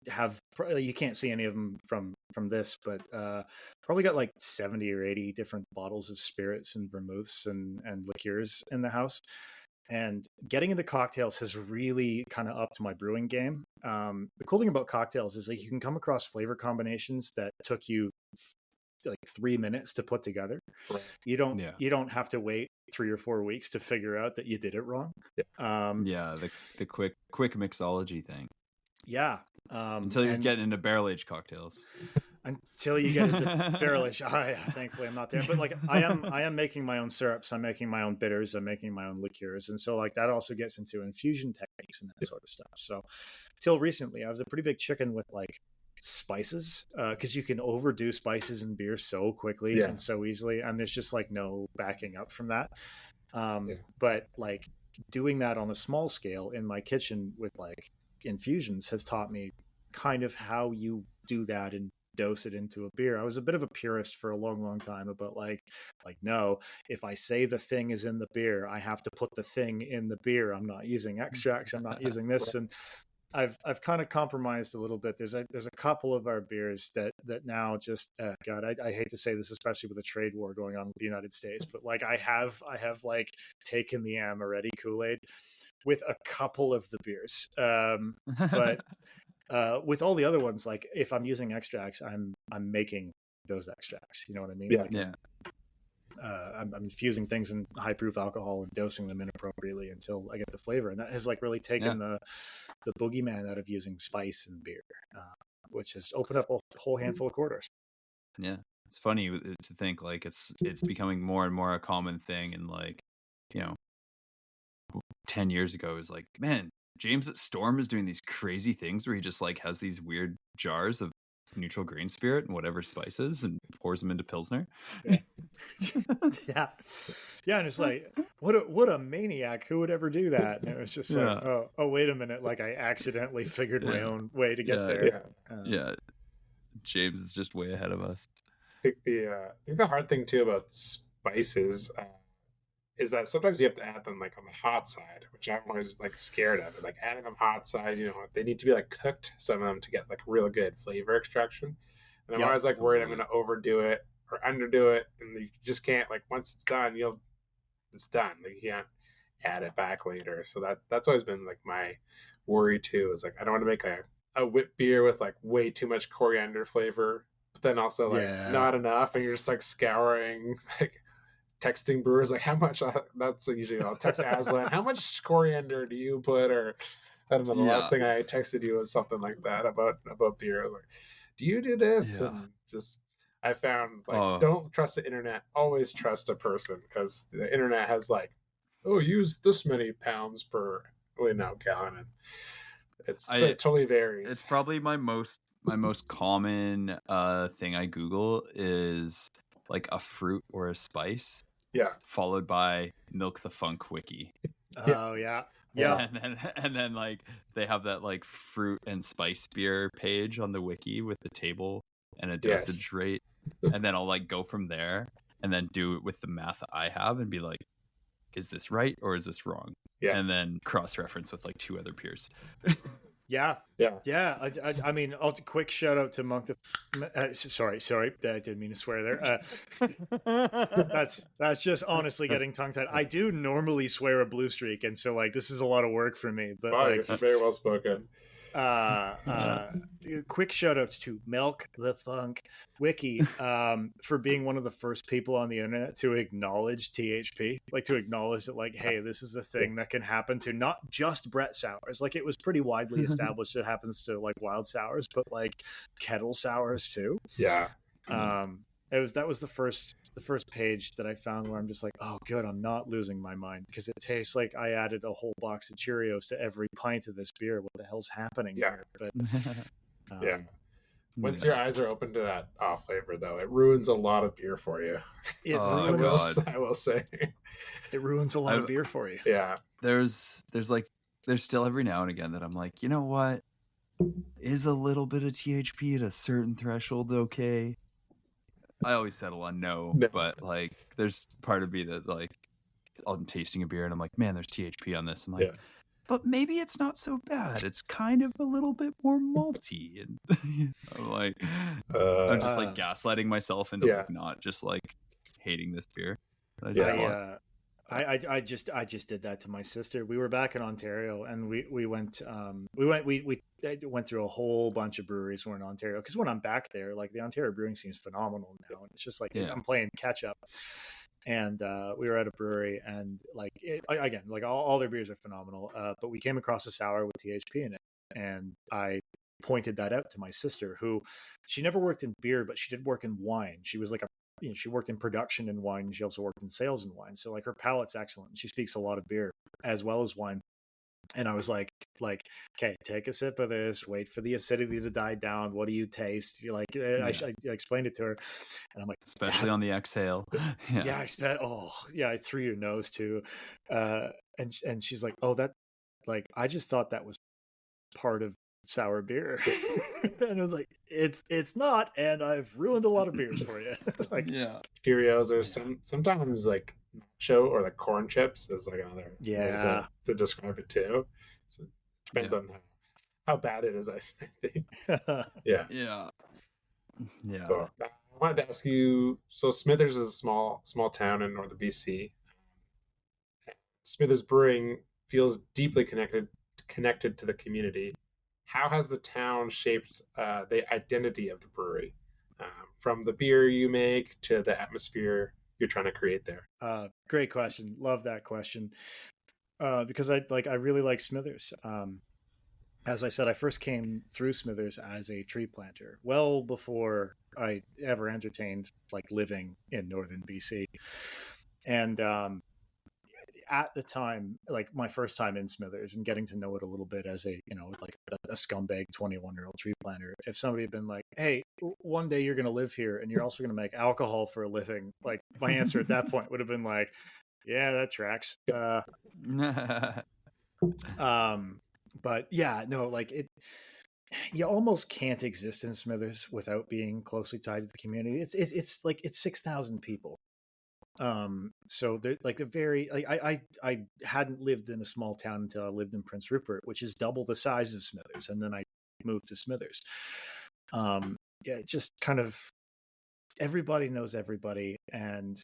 have, you can't see any of them from this, but probably got like 70 or 80 different bottles of spirits and vermouths and liqueurs in the house. And getting into cocktails has really kind of upped my brewing game. The cool thing about cocktails is like you can come across flavor combinations that took you like 3 minutes to put together.
Right.
You don't have to wait 3 or 4 weeks to figure out that you did it wrong.
The quick mixology thing.
Yeah.
Until you get into barrel aged cocktails.
Until you get into barrel aged. Thankfully I'm not there. But like I am making my own syrups, I'm making my own bitters, I'm making my own liqueurs. And so like that also gets into infusion techniques and that sort of stuff. So till recently I was a pretty big chicken with like spices, because you can overdo spices in beer so quickly and so easily, and there's just like no backing up from that. But like doing that on a small scale in my kitchen with like infusions has taught me kind of how you do that and dose it into a beer. I was a bit of a purist for a long time about like no, if I say the thing is in the beer, I have to put the thing in the beer. I'm not using extracts, I'm not using this. And I've kind of compromised a little bit. There's a couple of our beers that now just God, I hate to say this, especially with a trade war going on with the United States, but like I have like taken the Amaretti Kool-Aid with a couple of the beers. But with all the other ones, like if I'm using extracts, I'm making those extracts. You know what I mean? I'm infusing things in high proof alcohol and dosing them inappropriately until I get the flavor, and that has like really taken the boogeyman out of using spice in beer, which has opened up a whole handful of quarters.
Yeah, it's funny to think like it's becoming more and more a common thing, and like, 10 years ago it was like, man, James at Storm is doing these crazy things where he just like has these weird jars of neutral grain spirit and whatever spices and pours them into Pilsner.
Yeah. Yeah, and it's like, what a maniac, who would ever do that? And it was just like, oh wait a minute, like I accidentally figured my own way to get there.
James is just way ahead of us.
I think the hard thing too about spices is that sometimes you have to add them like on the hot side, which I'm always like scared of. Like adding them hot side, they need to be like cooked, some of them, to get like real good flavor extraction. And I'm always like worried I'm going to overdo it or underdo it, and you just can't, like, once it's done, it's done. Like you can't add it back later. So that's always been like my worry too. Is like I don't want to make a whipped beer with like way too much coriander flavor, but then also like not enough, and you're just like scouring, like texting brewers like how much. That's usually I'll text Azlan, how much coriander do you put, or I don't know. The last thing I texted you was something like that about beer. Like, do you do this?
Yeah.
And just I found like don't trust the internet. Always trust a person, because the internet has like, use this many pounds per gallon, and it totally varies.
It's probably my most common thing I Google is like a fruit or a spice.
Yeah.
Followed by Milk the Funk wiki.
Oh yeah. Yeah.
And then like they have that like fruit and spice beer page on the wiki with the table and a dosage rate. And then I'll like go from there and then do it with the math I have and be like, is this right or is this wrong? Yeah. And then cross-reference with like 2 other peers.
Yeah. I mean, quick shout out to Monk. Sorry, I didn't mean to swear there. That's just honestly getting tongue tied. I do normally swear a blue streak, and so like this is a lot of work for me. But
it's very well spoken.
Quick shout out to Milk the Funk wiki for being one of the first people on the internet to acknowledge THP, like to acknowledge that, like, hey, this is a thing that can happen to not just Brett sours. Like, it was pretty widely established it happens to like wild sours, but like kettle sours too. That was the first page that I found where I'm just like, oh good, I'm not losing my mind, because it tastes like I added a whole box of Cheerios to every pint of this beer. What the hell's happening here? But
once your eyes are open to that off flavor, though, it ruins a lot of beer for you. I will say
it ruins a lot of beer for you.
Yeah.
There's still every now and again that I'm like, you know what, is a little bit of THP at a certain threshold okay? I always settle on no, but like there's part of me that like I'm tasting a beer and I'm like, man, there's THP on this. I'm like, but maybe it's not so bad. It's kind of a little bit more malty, and I'm like, I'm just like gaslighting myself into like not just like hating this beer.
I just did that to my sister. We were back in Ontario, and we went through a whole bunch of breweries when we're in Ontario, because when I'm back there, like the Ontario brewing scene is phenomenal now, and it's just like I'm playing catch up. And we were at a brewery, and like again, like all their beers are phenomenal, but we came across a sour with THP in it, and I pointed that out to my sister, who she never worked in beer, but she did work in wine. She was like she worked in production in wine, and she also worked in sales in wine. So like her palate's excellent. She speaks a lot of beer as well as wine. And I was like, okay, take a sip of this, wait for the acidity to die down. What do you taste? You're like, I explained it to her, and I'm like,
especially on the exhale.
I threw your nose too. And she's like, oh, that, like, I just thought that was part of sour beer. And I was like, it's not, and I've ruined a lot of beers for you. Like,
Cheerios or sometimes like nacho or like corn chips is like another way to describe it too. So it depends on how bad it is, I think. So, I wanted to ask you, so Smithers is a small town in northern BC. Smithers Brewing feels deeply connected to the community. How has the town shaped the identity of the brewery, from the beer you make to the atmosphere you're trying to create there?
Great question. Love that question. Because I really like Smithers. as I said, I first came through Smithers as a tree planter, well before I ever entertained like living in northern BC. And at the time, like my first time in Smithers and getting to know it a little bit as a, like a scumbag 21-year-old tree planter, if somebody had been like, hey, one day you're going to live here and you're also going to make alcohol for a living, like my answer at that point would have been like, yeah, that tracks. But yeah, no, like you almost can't exist in Smithers without being closely tied to the community. It's like it's 6,000 people. So they're like a very like I hadn't lived in a small town until I lived in Prince Rupert, which is double the size of Smithers, and then I moved to Smithers. Yeah, just kind of everybody knows everybody, and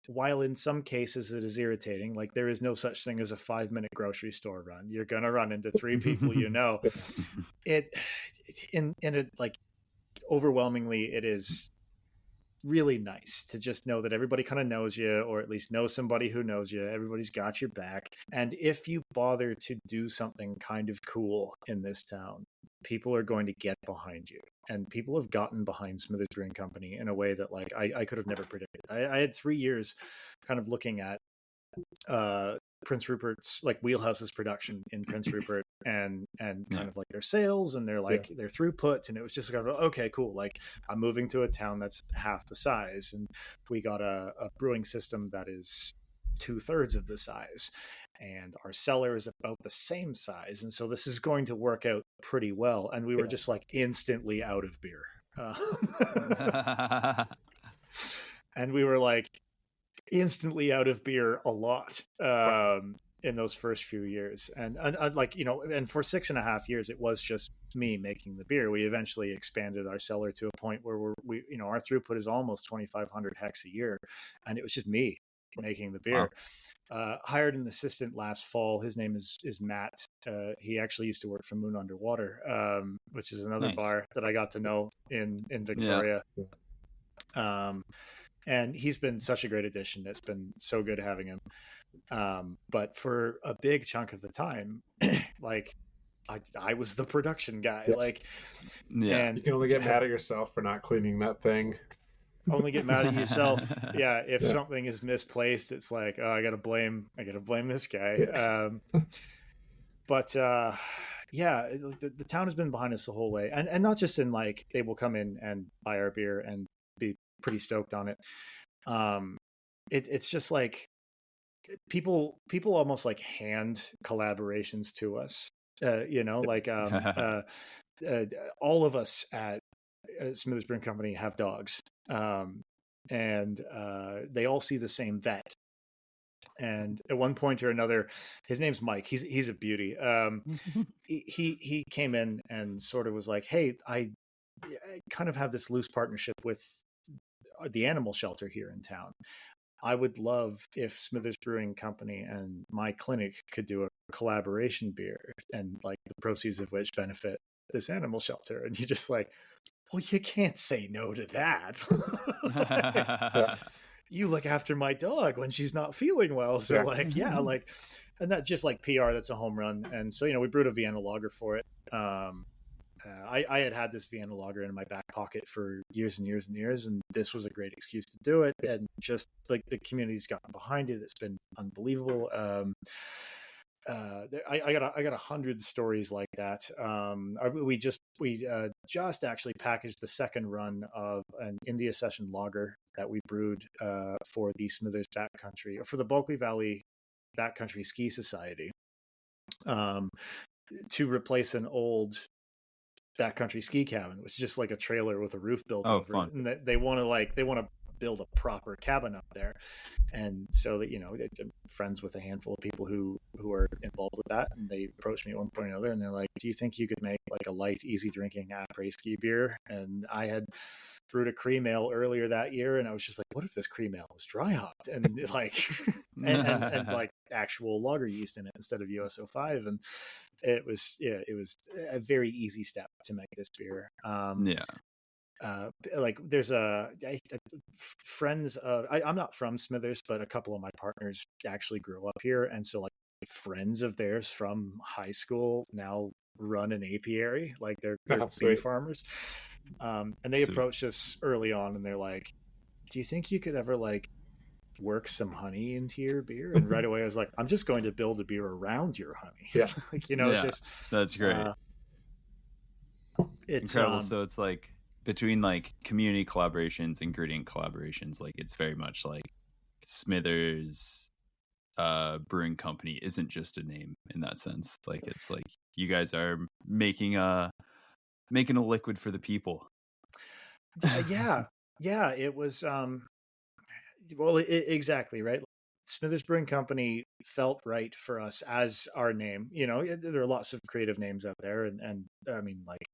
while in some cases it is irritating, like there is no such thing as a 5-minute grocery store run. You're gonna run into 3 people you know. It in it like overwhelmingly it is really nice to just know that everybody kind of knows you, or at least knows somebody who knows you. Everybody's got your back. And if you bother to do something kind of cool in this town, people are going to get behind you. And people have gotten behind Smithers Brewing Company in a way that like I could have never predicted. I had 3 years kind of looking at Prince Rupert's like Wheelhouse's production in Prince Rupert and kind of like their sales and their like their throughputs, and it was just kind of okay, cool, like I'm moving to a town that's half the size, and we got a brewing system that is 2/3 of the size, and our cellar is about the same size, and so this is going to work out pretty well. And we were just like instantly out of beer, and we were like instantly out of beer a lot in those first few years, and like and for 6.5 years it was just me making the beer. We eventually expanded our cellar to a point where we our throughput is almost 2,500 hex a year, and it was just me making the beer. Wow. Hired an assistant last fall. His name is Matt. He actually used to work for Moon Underwater, which is another bar that I got to know in Victoria. And he's been such a great addition. It's been so good having him. But for a big chunk of the time, like I was the production guy. Like, and
you can only get mad at yourself for not cleaning that thing.
Only get mad at yourself. Yeah. If something is misplaced, it's like, oh, I gotta blame this guy. But yeah, the town has been behind us the whole way. And not just in like, they will come in and buy our beer and be pretty stoked on it. It's just like people almost like hand collaborations to us, like all of us at Smithers Brewing Company have dogs, and they all see the same vet. And at one point or another, his name's Mike. He's a beauty. He came in and sort of was like, hey, I kind of have this loose partnership with the animal shelter here in town. I would love if Smithers Brewing Company and my clinic could do a collaboration beer, and like the proceeds of which benefit this animal shelter. And you're just like, well, you can't say no to that. You look after my dog when she's not feeling well. So like, yeah, like, and that just like PR, that's a home run. And so, we brewed a Vienna lager for it. I had this Vienna lager in my back pocket for years and years and years, and this was a great excuse to do it. And just like the community's gotten behind it, it's been unbelievable. I got 100 stories like that. We just actually packaged the second run of an India Session lager that we brewed for the Smithers Backcountry, or for the Bulkley Valley Backcountry Ski Society, to replace an old backcountry ski cabin, which is just like a trailer with a roof built over it. And they want to build a proper cabin up there. And so that, I'm friends with a handful of people who are involved with that. And they approached me at one point or another, and they're like, do you think you could make like a light, easy drinking après ski beer? And I had brewed a cream ale earlier that year, and I was just like, what if this cream ale was dry hopped and like, and like actual lager yeast in it instead of USO5. And it was a very easy step to make this beer. Like there's friends I'm not from Smithers, but a couple of my partners actually grew up here, and so like friends of theirs from high school now run an apiary, like they're
Oh,
bee
sweet.
farmers. And they
Sweet.
approached us early on, and they're like, "Do you think you could ever like work some honey into your beer?" And right away I was like, "I'm just going to build a beer around your honey."
Yeah.
Like, you know,
Yeah,
just
that's great.
it's
Incredible. So it's like between like community collaborations, ingredient collaborations, like it's very much like Smithers Brewing Company isn't just a name in that sense. Like it's like you guys are making a liquid for the people.
yeah, it was well, exactly right. Smithers Brewing Company felt right for us as our name. You know, there are lots of creative names out there, and I mean, like,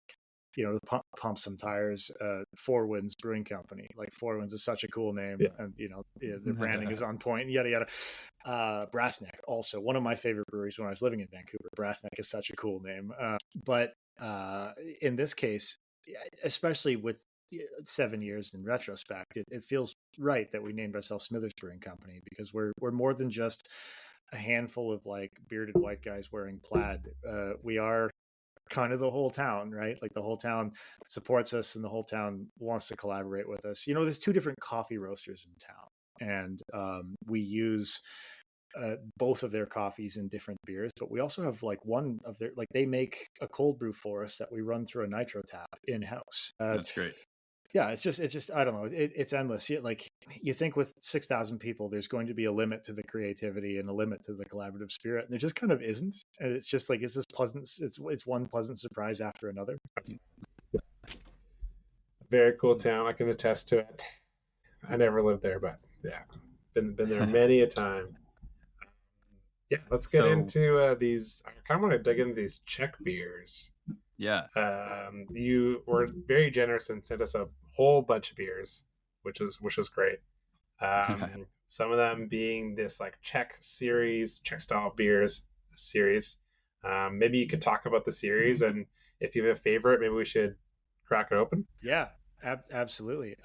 you know, pump some tires, Four Winds Brewing Company. Like, Four Winds is such a cool name,
Yeah.
and you know, their branding is on point. Yada yada. Brassneck, also one of my favorite breweries when I was living in Vancouver. Brassneck is such a cool name. But in this case, especially with 7 years in retrospect, it feels right that we named ourselves Smithers Brewing Company, because we're more than just a handful of like bearded white guys wearing plaid. We are kind of the whole town, right? Like the whole town supports us, and the whole town wants to collaborate with us. You know, there's 2 different coffee roasters in town, and we use both of their coffees in different beers, but we also have like one of their, like, they make a cold brew for us that we run through a nitro tap in house.
That's great.
Yeah, it's just I don't know, it's endless. Like, you think with 6,000 people there's going to be a limit to the creativity and a limit to the collaborative spirit, and there just kind of isn't. And it's just like, it's this pleasant, it's one pleasant surprise after another.
Very cool town. I can attest to it. I never lived there, but yeah, been there many a time. Yeah, let's get into these. I kind of want to dig into these Czech beers.
Yeah.
You were very generous and sent us a whole bunch of beers, which is great. Some of them being this like Czech series, Czech style beers series. Maybe you could talk about the series, and if you have a favorite, maybe we should crack it open.
Yeah, absolutely.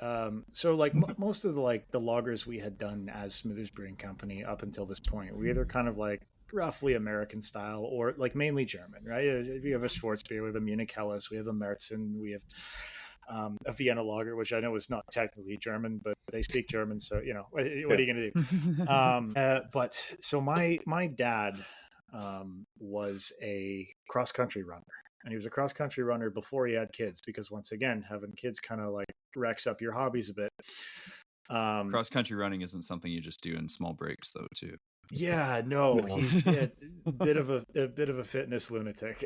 So like most of the lagers we had done as Smithers Brewing Company up until this point, we either kind of like roughly American style or like mainly German, right? We have a Schwarzbier, we have a Munich Helles, we have a Märzen, we have a Vienna lager, which I know is not technically German, but they speak German, so you know, what are you going to do? But so my dad was a cross country runner. And he was a cross country runner before he had kids, because once again, having kids kind of like wrecks up your hobbies a bit.
Cross country running isn't something you just do in small breaks, though, too.
Yeah, no, he's a bit of a fitness lunatic.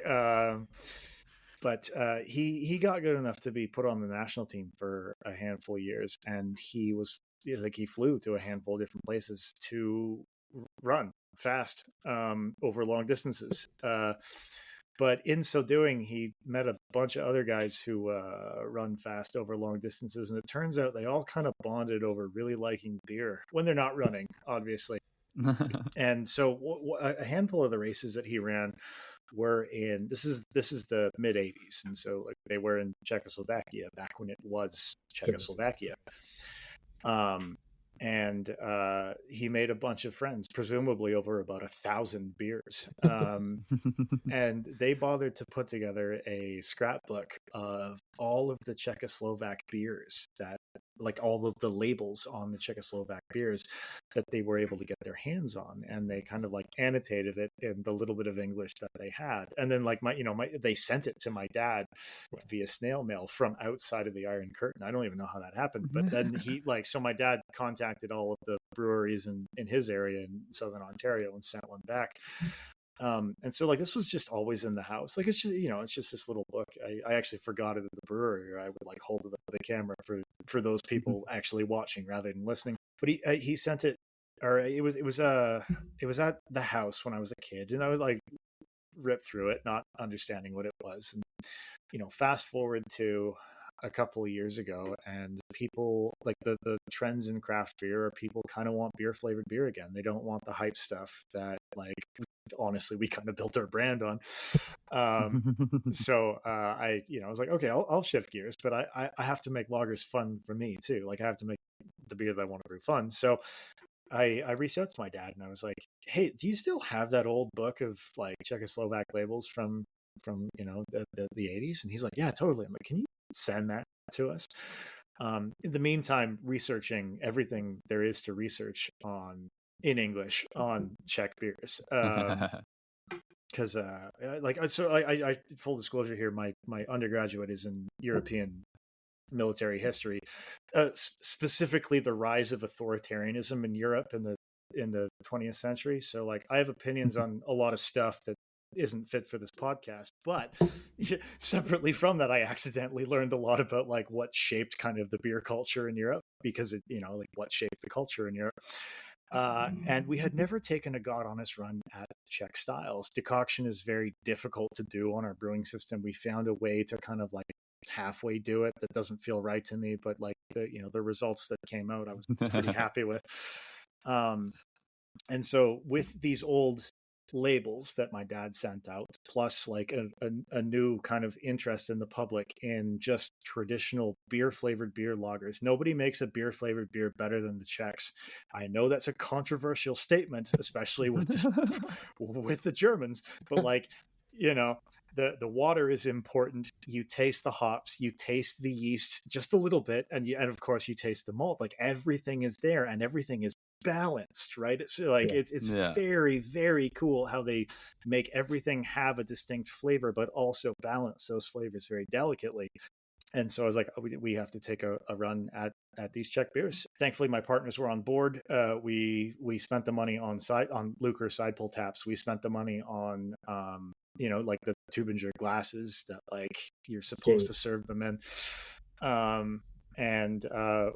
But he got good enough to be put on the national team for a handful of years, and he flew to a handful of different places to run fast over long distances. But in so doing, he met a bunch of other guys who run fast over long distances. And it turns out they all kind of bonded over really liking beer when they're not running, obviously. And so a handful of the races that he ran were in, this is the mid 80s. And so like they were in Czechoslovakia back when it was Czechoslovakia. And he made a bunch of friends, presumably over about 1,000 beers. And they bothered to put together a scrapbook of all of the Czechoslovak beers, that like all of the labels on the Czechoslovak beers that they were able to get their hands on, and they kind of like annotated it in the little bit of English that they had. And then like they sent it to my dad via snail mail from outside of the Iron Curtain. I don't even know how that happened, but then so my dad contacted all of the breweries in his area in Southern Ontario and sent one back. And so like this was just always in the house. Like it's just, it's just this little book. I actually forgot it at the brewery, or I would like hold it up the camera for those people actually watching rather than listening. But he sent it, or it was at the house when I was a kid, and I would like rip through it, not understanding what it was. And fast forward to a couple of years ago, and people like the trends in craft beer are people kind of want beer flavored beer again. They don't want the hype stuff that like honestly we kind of built our brand on. So I was like, okay, I'll shift gears, but I have to make lagers fun for me too. Like I have to make the beer that I want to brew fun. So I reached out to my dad and I was like, hey, do you still have that old book of like Czechoslovak labels from the 80s? And he's like, yeah, totally. I'm like, can you send that to us? In the meantime, researching everything there is to research in English on Czech beers. Because I full disclosure here, my undergraduate is in European military history, specifically the rise of authoritarianism in Europe in the 20th century. So like I have opinions on a lot of stuff that isn't fit for this podcast, but separately from that, I accidentally learned a lot about like what shaped kind of the beer culture in Europe, because it, like what shaped the culture in Europe. And we had never taken a god honest run at Czech styles. Decoction is very difficult to do on our brewing system. We found a way to kind of like halfway do it that doesn't feel right to me, but like the results that came out, I was pretty happy with. And so with these old labels that my dad sent out, plus like a new kind of interest in the public in just traditional beer flavored beer lagers. Nobody makes a beer flavored beer better than the Czechs. I know that's a controversial statement, especially with the Germans, but like, the water is important. You taste the hops, you taste the yeast just a little bit, and of course you taste the malt. Like everything is there and everything is balanced, right? It's like it's very, very cool how they make everything have a distinct flavor, but also balance those flavors very delicately. And so I was like, we have to take a run at these Czech beers. Thankfully, my partners were on board. We spent the money on Luker side pull taps. We spent the money on like the Tubinger glasses that like you're supposed to serve them in. And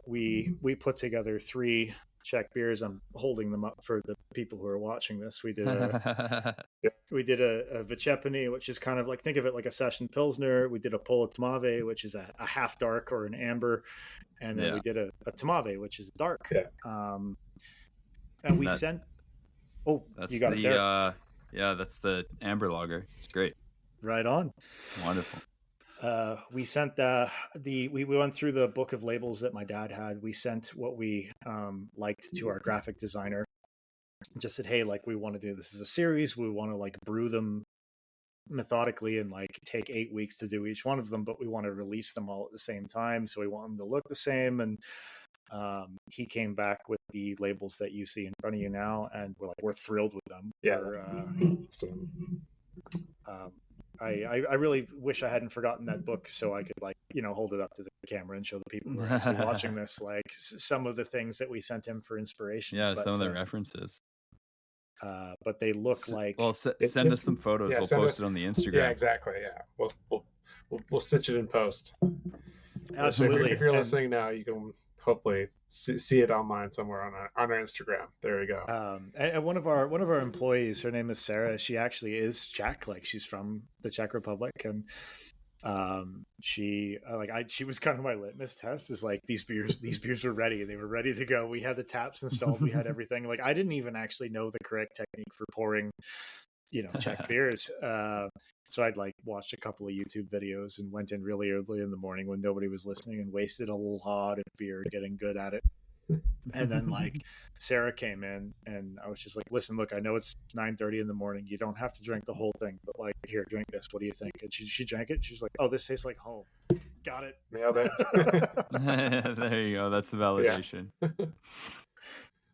we put together 3 Czech beers. I'm holding them up for the people who are watching this. We did a Vychepany, which is kind of like, think of it like a session Pilsner. We did a Pola Tmave, which is a half dark or an amber. And then we did a Tmave, which is dark. And we sent... Oh,
that's
you got it there.
Yeah, that's the amber lager. It's great.
Right on.
Wonderful.
We sent we went through the book of labels that my dad had. We sent what we liked to our graphic designer. Just said, hey, like we want to do this as a series. We want to like brew them methodically and like take 8 weeks to do each one of them, but we want to release them all at the same time. So we want them to look the same. And he came back with the labels that you see in front of you now, and we're thrilled with them. I really wish I hadn't forgotten that book, so I could hold it up to the camera and show the people who are actually watching this like some of the things that we sent him for inspiration.
Some of the references.
But they look like.
Well, send us some photos. We'll post it on the Instagram.
Yeah, exactly. Yeah, we'll stitch it in post.
Absolutely.
If you're listening now, you can hopefully see it online somewhere on our Instagram. There we go.
And one of our employees, her name is Sarah. She actually is Czech. Like she's from the Czech Republic, and she was kind of my litmus test. Is like these beers were ready. They were ready to go. We had the taps installed. We had everything. Like I didn't even actually know the correct technique for pouring, Czech beers. So I'd watched a couple of YouTube videos and went in really early in the morning when nobody was listening and wasted a lot of beer getting good at it. And then Sarah came in and I was just like, listen, look, I know it's 9:30 in the morning. You don't have to drink the whole thing, but here, drink this. What do you think? And she drank it. She's like, oh, this tastes like home. Got it.
Nailed it.
There you go. That's the validation.
Yeah.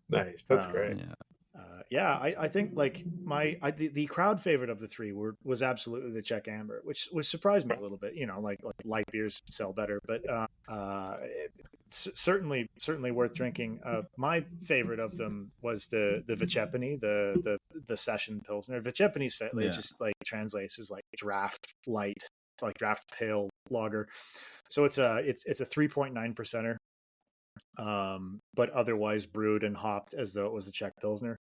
Nice. That's great.
Yeah. I think the crowd favorite of the 3 was absolutely the Czech Amber, which surprised me a little bit. Like light beers sell better, but certainly worth drinking. My favorite of them was the Vychepany, the session Pilsner. Vychepany's just translates as draft light, draft pale lager. So it's a 3.9%. But otherwise brewed and hopped as though it was a Czech Pilsner.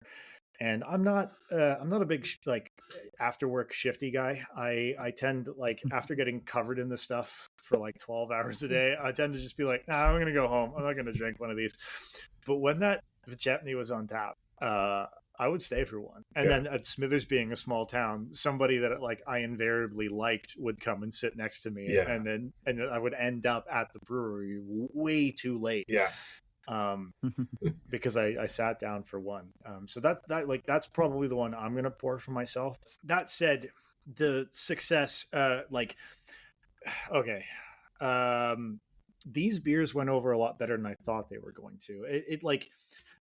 And I'm not a big after work shifty guy. I tend after getting covered in the stuff for 12 hours a day, I tend to just be like, nah, I'm gonna go home. I'm not gonna drink one of these. But when that Vychepany was on tap, I would stay for one. And then at Smithers being a small town, somebody that I invariably liked would come and sit next to me. Yeah. And then I would end up at the brewery way too late.
Yeah.
Because I sat down for one. So that's probably the one I'm going to pour for myself. That said, the success, okay. These beers went over a lot better than I thought they were going to. It like,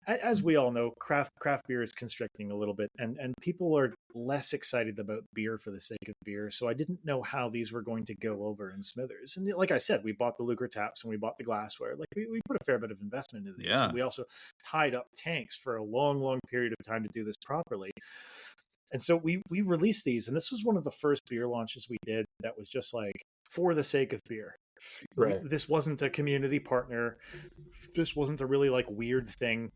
as we all know, craft beer is constricting a little bit, and people are less excited about beer for the sake of beer. So I didn't know how these were going to go over in Smithers. And like I said, we bought the Luger taps and we bought the glassware. Like we put a fair bit of investment into these.
Yeah.
And we also tied up tanks for a long period of time to do this properly. And so we released these, and this was one of the first beer launches we did that was just like for the sake of beer.
Right.
This wasn't a community partner. This wasn't a really like weird thing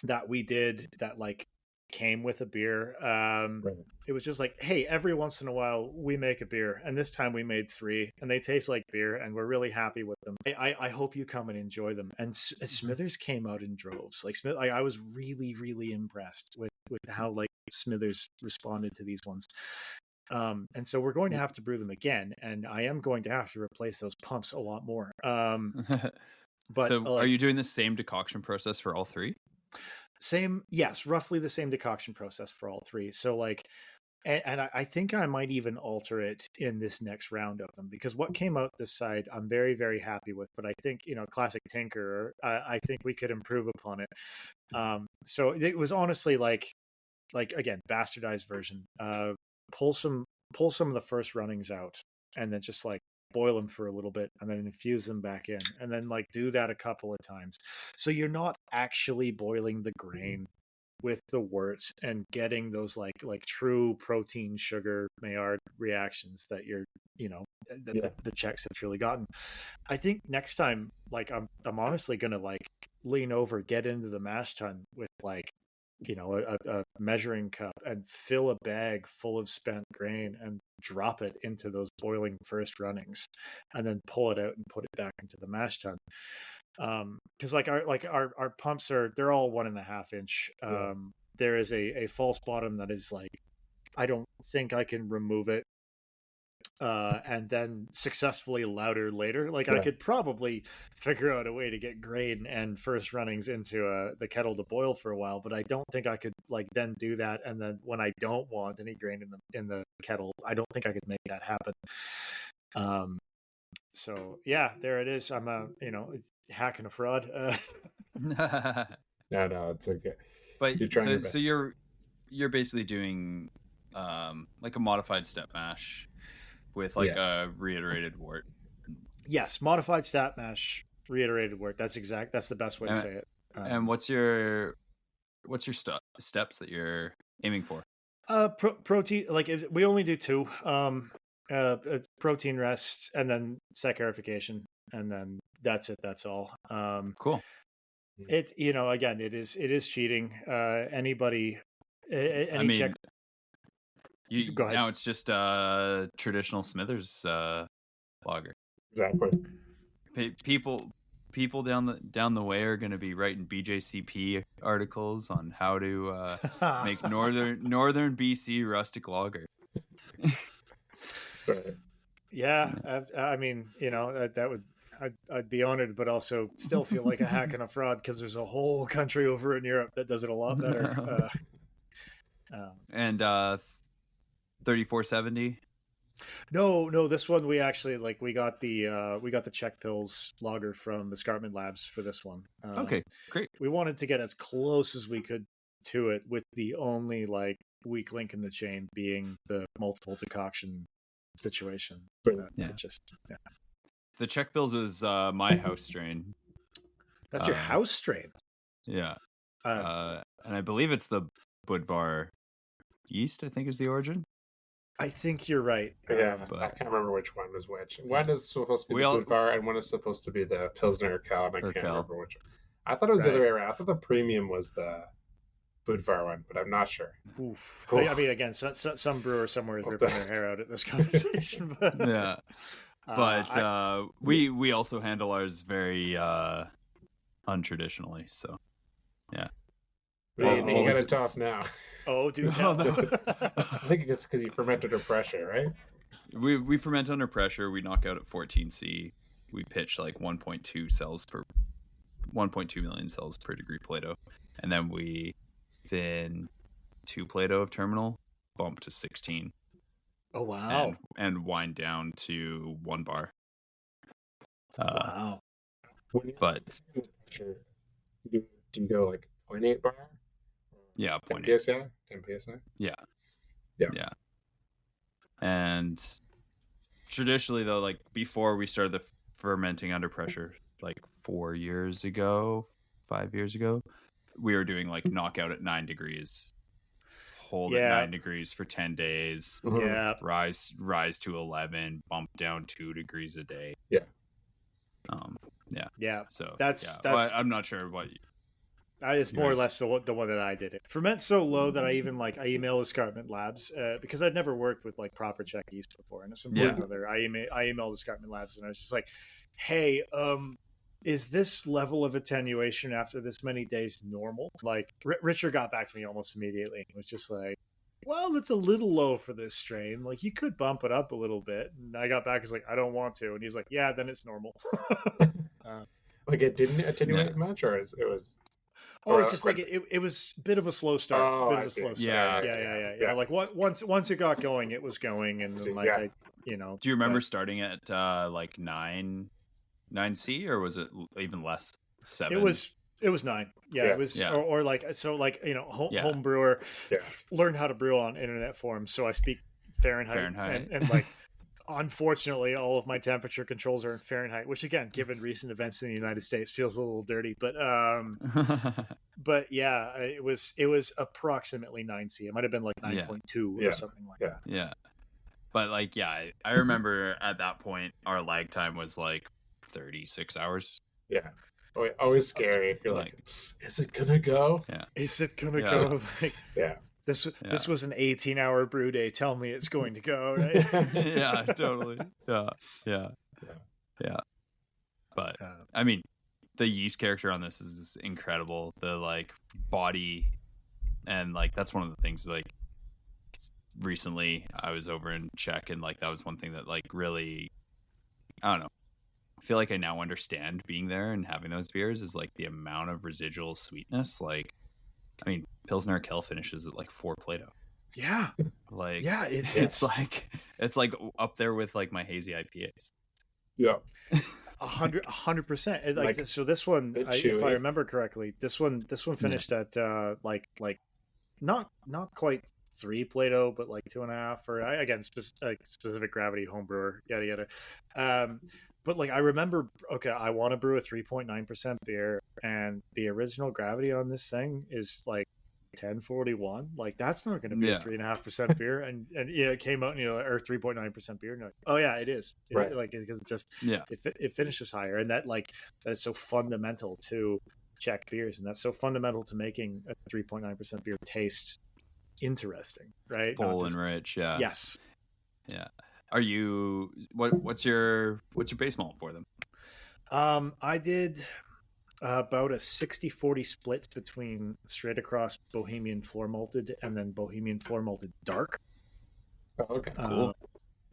that we did that like came with a beer. It was just like, hey, every once in a while we make a beer, and this time we made 3, and they taste like beer, and we're really happy with them. I hope you come and enjoy them. And Smithers came out in droves. Like I was really impressed with how like Smithers responded to these ones. And so we're going to have to brew them again, and I am going to have to replace those pumps a lot more. But
so are you doing the same decoction process for all 3?
Same, yes, roughly the same decoction process for all 3. So like, and I think I might even alter it in this next round of them, because what came out this side I'm very happy with, but I think, classic tinker, I think we could improve upon it. So it was honestly like again, bastardized version. Pull some of the first runnings out, and then just like boil them for a little bit, and then infuse them back in, and then like do that a couple of times. So you're not actually boiling the grain with the wort and getting those like true protein sugar Maillard reactions that you're the Czechs have truly gotten. I think next time, like I'm honestly gonna like lean over, get into the mash tun with like a measuring cup and fill a bag full of spent grain and drop it into those boiling first runnings, and then pull it out and put it back into the mash tun. Because our pumps they're all 1.5 inch. There is a false bottom that is like, I don't think I can remove it and then successfully louder later. Like I could probably figure out a way to get grain and first runnings into the kettle to boil for a while, but I don't think I could like then do that. And then when I don't want any grain in the kettle, I don't think I could make that happen. So yeah, there it is. I'm a hack and a fraud.
No, it's okay.
But
you're trying
so you're basically doing like a modified step mash with like a reiterated wort.
Yes, modified step mash, reiterated wort. That's the best way to say it.
And what's your steps that you're aiming for?
Protein, like we only do 2. Protein rest, and then saccharification, and then that's it. That's all.
Cool.
It again, it is cheating. Anybody, Czech. Go ahead.
Now it's just traditional Smithers lager.
Exactly.
People down the way are going to be writing BJCP articles on how to make northern BC rustic lager.
Right.
Yeah, I mean, that would, I'd be honored, but also still feel like a hack and a fraud, because there's a whole country over in Europe that does it a lot better.
And 3470.
No, this one we actually we got the Czech Pils lager from Escarpment Labs for this one.
Okay, great.
We wanted to get as close as we could to it, with the only like weak link in the chain being the multiple decoction situation.
The Czech Pils is my house strain.
That's your house strain.
Yeah. And I believe it's the Budvar yeast, I think, is the origin.
I think you're right.
Yeah, but I can't remember which one was which. One is supposed to be the Budvar, and one is supposed to be the Pilsner Urquell, and I can't remember which one. I thought it was the other way around. I thought the premium was the Budvar one, but I'm not sure.
Oof. I mean, again, some brewer somewhere is ripping their hair out at this conversation. But,
yeah. But we also handle ours very untraditionally, so yeah.
You gotta tell us now.
Oh, do tell.
No.
I
think it's because you ferment under pressure, right?
We ferment under pressure. We knock out at 14C. We pitch like 1.2 million cells per degree Plato, and then we thin 2 Plato of terminal, bump to 16,
Oh wow!
and wind down to one bar.
Wow.
But
do you go like 0.8 bar?
Yeah,
10
0.8.
psi. 10 psi.
Yeah.
Yeah.
Yeah. And traditionally, though, like before we started the fermenting under pressure, like 5 years ago, we were doing like knockout at 9 degrees, hold at 9 degrees for 10 days,
Yeah.
rise to 11, bump down 2 degrees a day.
Yeah.
Yeah. So
that's
well, I'm not sure what.
It's more or less the one that I did. It ferments so low that I emailed Escarpment Labs because I'd never worked with like proper Czech yeast before, and it's important whether I emailed Escarpment Labs, and I was just like, hey, is this level of attenuation after this many days normal? Like Richard got back to me almost immediately and was just like, well, it's a little low for this strain. Like you could bump it up a little bit. And I got back, I was like, I don't want to. And he's like, yeah, then it's normal.
Like it didn't attenuate much, or it was.
Oh, it's just like it was a bit of a slow start.
Oh,
bit of a slow start. Yeah. Like once it got going, it was going, and then, like
Do you remember starting at like 9C, or was it even less? 7.
It was 9. Yeah, it was or like so like home brewer.
Yeah.
Learned how to brew on internet forums, so I speak Fahrenheit. And like. Unfortunately, all of my temperature controls are in Fahrenheit, which again, given recent events in the United States, feels a little dirty. But yeah, it was approximately 9C. It might have been like 9.2 or something like that.
Yeah. But like, I remember at that point, our lag time was like 36 hours.
Yeah. Always scary. You're like, is it gonna go?
Yeah.
Is it gonna go? Like,
yeah.
This was an 18-hour brew day. Tell me it's going to go, right?
Yeah, totally. Yeah. But I mean, the yeast character on this is incredible. The like body, and like that's one of the things. Like recently, I was over in Czech, and like that was one thing that like really, I don't know. I feel like I now understand being there and having those beers is like the amount of residual sweetness. Like, I mean, Pilsner Kill finishes at like 4 Plato.
Yeah.
Like,
it's
like up there with like my hazy IPAs.
Yeah.
100%. Like so this one, if I remember correctly, this one finished at like not quite 3 Plato, but like 2.5, or again, specific gravity homebrewer, yada yada. But like I remember, okay, I want to brew a 3.9% beer, and the original gravity on this thing is like 1041. Like that's not going to be a 3.5% beer, and it came out, or 3.9% beer. And like, oh yeah, it is,
right?
Like because it's just it finishes higher, and that is so fundamental to Czech beers, and that's so fundamental to making a 3.9% beer taste interesting, right?
Full and rich,
Yes.
Yeah. Are you what's your base malt for them?
I did about a 60-40 split between straight across Bohemian floor malted and then Bohemian floor malted dark.
Oh, okay, cool.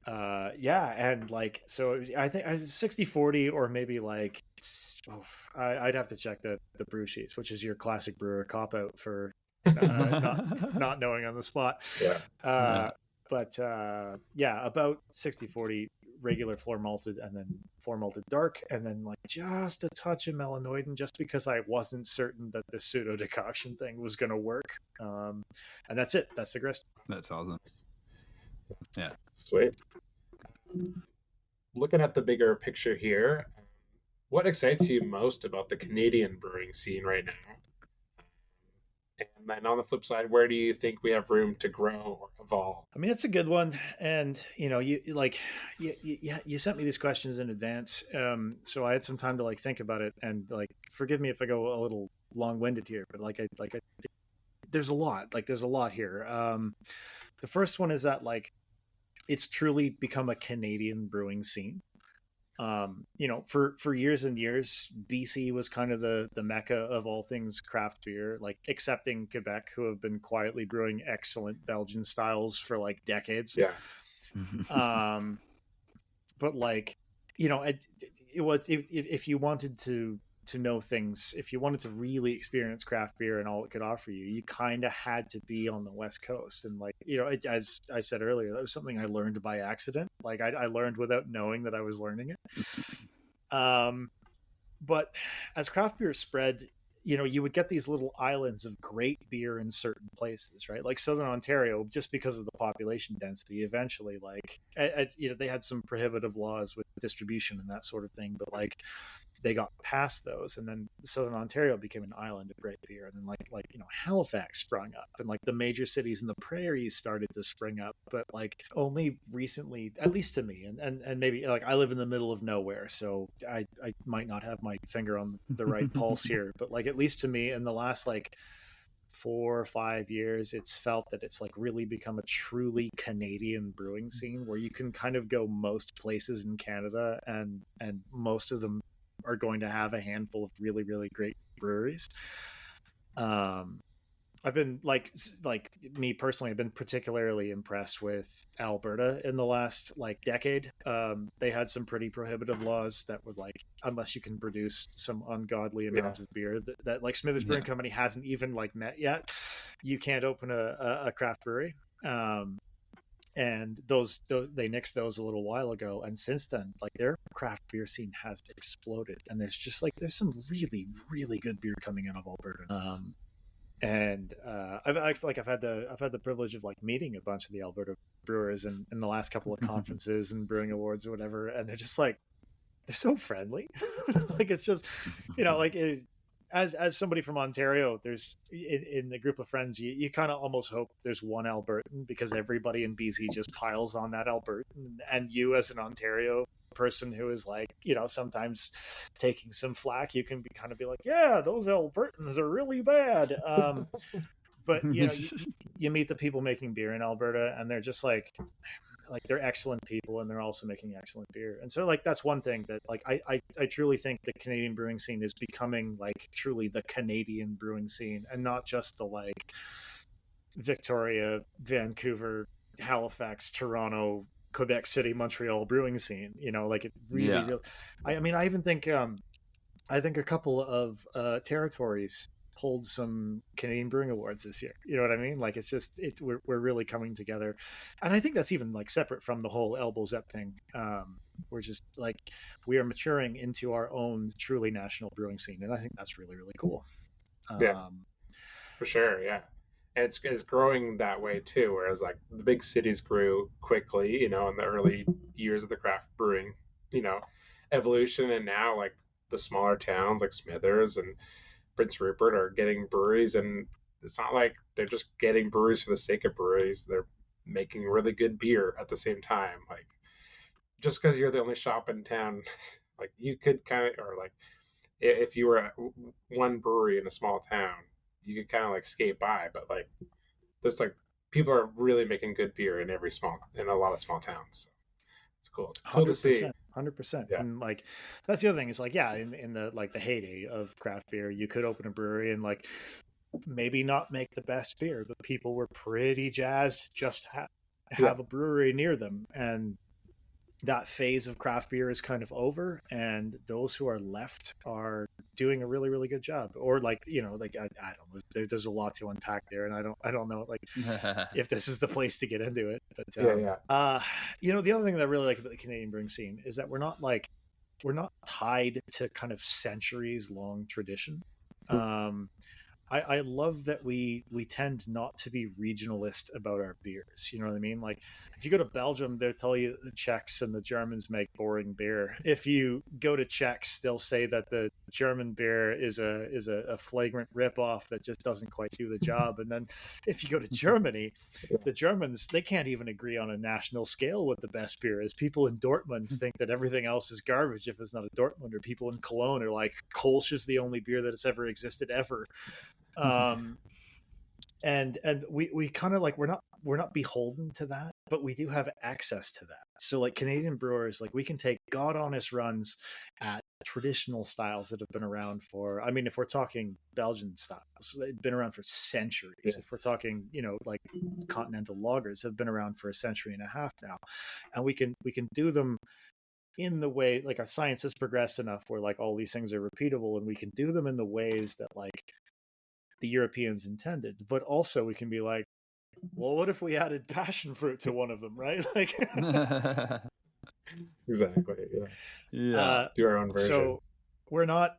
And like so I think 60-40, or maybe like I'd have to check the brew sheets, which is your classic brewer cop out for not knowing on the spot. But about 60-40 regular floor malted, and then floor malted dark, and then like just a touch of melanoidin, just because I wasn't certain that the pseudo decoction thing was going to work. And that's it. That's the grist.
That's awesome. Yeah.
Sweet. Looking at the bigger picture here, what excites you most about the Canadian brewing scene right now? And then on the flip side, where do you think we have room to grow or evolve?
I mean, that's a good one. And, you sent me these questions in advance. So I had some time to like think about it, and like, forgive me if I go a little long winded here, but there's a lot here. The first one is that like, it's truly become a Canadian brewing scene. For years and years, BC was kind of the mecca of all things craft beer, like excepting Quebec, who have been quietly brewing excellent Belgian styles for like decades.
Yeah.
But like, if you wanted to to know things, if you wanted to really experience craft beer and all it could offer you, you kind of had to be on the West Coast. And like, you know, as I said earlier, that was something I learned by accident. Like I learned without knowing that I was learning it. But as craft beer spread, you know, you would get these little islands of great beer in certain places, right? Like Southern Ontario, just because of the population density, eventually, like, you know, they had some prohibitive laws with distribution and that sort of thing, but like they got past those, and then Southern Ontario became an island of great beer, and then like you know, Halifax sprung up, and like the major cities in the prairies started to spring up, but like only recently, at least to me, and maybe like I live in the middle of nowhere, so I might not have my finger on the right pulse here, but like at least to me, in the last like 4 or 5 years, it's felt that it's like really become a truly Canadian brewing scene where you can kind of go most places in Canada, and most of them are going to have a handful of really, really great breweries. I've been like me personally, I've been particularly impressed with Alberta in the last like decade. They had some pretty prohibitive laws that was like, unless you can produce some ungodly amount of beer that like Smithers Brewing Company hasn't even like met yet, you can't open a craft brewery. And those they nixed those a little while ago, and since then, like their craft beer scene has exploded, and there's some really, really good beer coming out of Alberta. I've had the privilege of like meeting a bunch of the Alberta brewers in the last couple of conferences and brewing awards or whatever, and they're just like, they're so friendly. Like it's just, you know, like as somebody from Ontario, there's in the group of friends, you kind of almost hope there's one Albertan, because everybody in BC just piles on that Albertan, and you as an Ontario person who is like, you know, sometimes taking some flack, you can be like, yeah, those Albertans are really bad. But you know, you meet the people making beer in Alberta, and they're just like they're excellent people, and they're also making excellent beer. And so like that's one thing that like I truly think the Canadian brewing scene is becoming like truly the Canadian brewing scene, and not just the like Victoria, Vancouver, Halifax, Toronto, Quebec City, Montreal brewing scene. You know, like it really I mean, I even think I think a couple of territories hold some Canadian Brewing Awards this year. You know what I mean? Like it's just we're really coming together, and I think that's even like separate from the whole Elbows Up thing. We're just like we are maturing into our own truly national brewing scene, and I think that's really, really cool.
Yeah, for sure. Yeah, and it's growing that way too. Whereas like the big cities grew quickly, you know, in the early years of the craft brewing, you know, evolution, and now like the smaller towns like Smithers and Prince Rupert are getting breweries, and it's not like they're just getting breweries for the sake of breweries. They're making really good beer at the same time. Like just because you're the only shop in town, like you could kind of, or like if you were one brewery in a small town, you could kind of like skate by. But like there's like people are really making good beer in a lot of small towns. It's cool. It's cool to see.
100%.
Yeah.
And like that's the other thing is like, yeah, in the like the heyday of craft beer, you could open a brewery and like maybe not make the best beer, but people were pretty jazzed just have a brewery near them. And that phase of craft beer is kind of over, and those who are left are doing a really, really good job. Or like, you know, like I don't know, there's a lot to unpack there, and I don't know like if this is the place to get into it. But you know, the other thing that I really like about the Canadian brewing scene is that we're not tied to kind of centuries long tradition. I love that we tend not to be regionalist about our beers. You know what I mean? Like if you go to Belgium, they'll tell you that the Czechs and the Germans make boring beer. If you go to Czechs, they'll say that the German beer is a flagrant ripoff that just doesn't quite do the job. And then if you go to Germany, the Germans, they can't even agree on a national scale what the best beer is. People in Dortmund think that everything else is garbage if it's not a Dortmunder. People in Cologne are like, Kolsch is the only beer that has ever existed ever. And we kind of like we're not beholden to that, but we do have access to that. So like Canadian brewers, like we can take god honest runs at traditional styles that have been around for, I mean, if we're talking Belgian styles, they've been around for centuries. If we're talking, you know, like continental lagers have been around for a century and a half now, and we can do them in the way, like, our science has progressed enough where like all these things are repeatable and we can do them in the ways that like the Europeans intended. But also we can be like, well, what if we added passion fruit to one of them, right? Like,
Exactly. Yeah.
Yeah.
Do our own version.
so we're not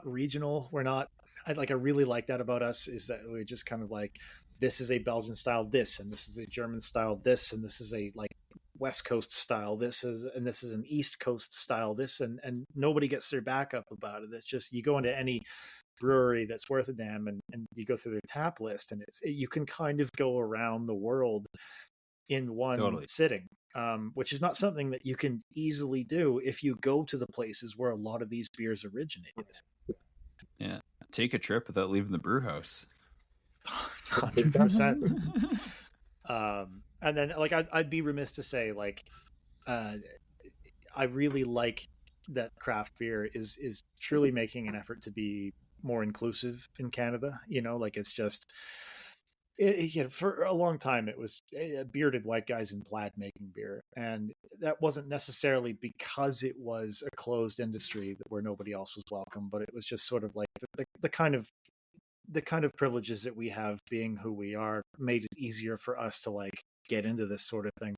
regional. We're not. I really like that about us, is that we're just kind of like, this is a Belgian style this, and this is a German style this, and this is a like West Coast style this is, and this is an East Coast style this, and nobody gets their back up about it. It's just, you go into any brewery that's worth a damn, and you go through their tap list, and you can kind of go around the world in one sitting, which is not something that you can easily do if you go to the places where a lot of these beers originated.
Yeah, take a trip without leaving the brew house.
100%. And then like I'd be remiss to say, like, I really like that craft beer is truly making an effort to be more inclusive in Canada. You know, like, it's just, for a long time it was bearded white guys in plaid making beer, and that wasn't necessarily because it was a closed industry where nobody else was welcome, but it was just sort of like the kind of privileges that we have being who we are made it easier for us to like get into this sort of thing.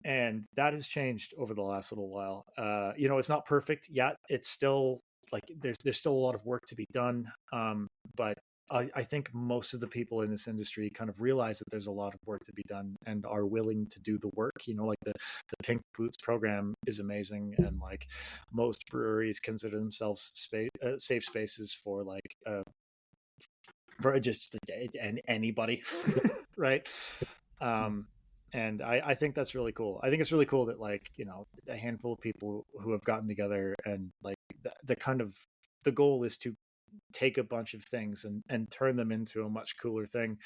And that has changed over the last little while. It's not perfect yet. It's still like, there's still a lot of work to be done. But I think most of the people in this industry kind of realize that there's a lot of work to be done and are willing to do the work. Like the Pink Boots program is amazing, and like most breweries consider themselves safe spaces for like for just anybody, right? And I think that's really cool. I think it's really cool that like, a handful of people who have gotten together, and like the goal is to take a bunch of things and turn them into a much cooler thing.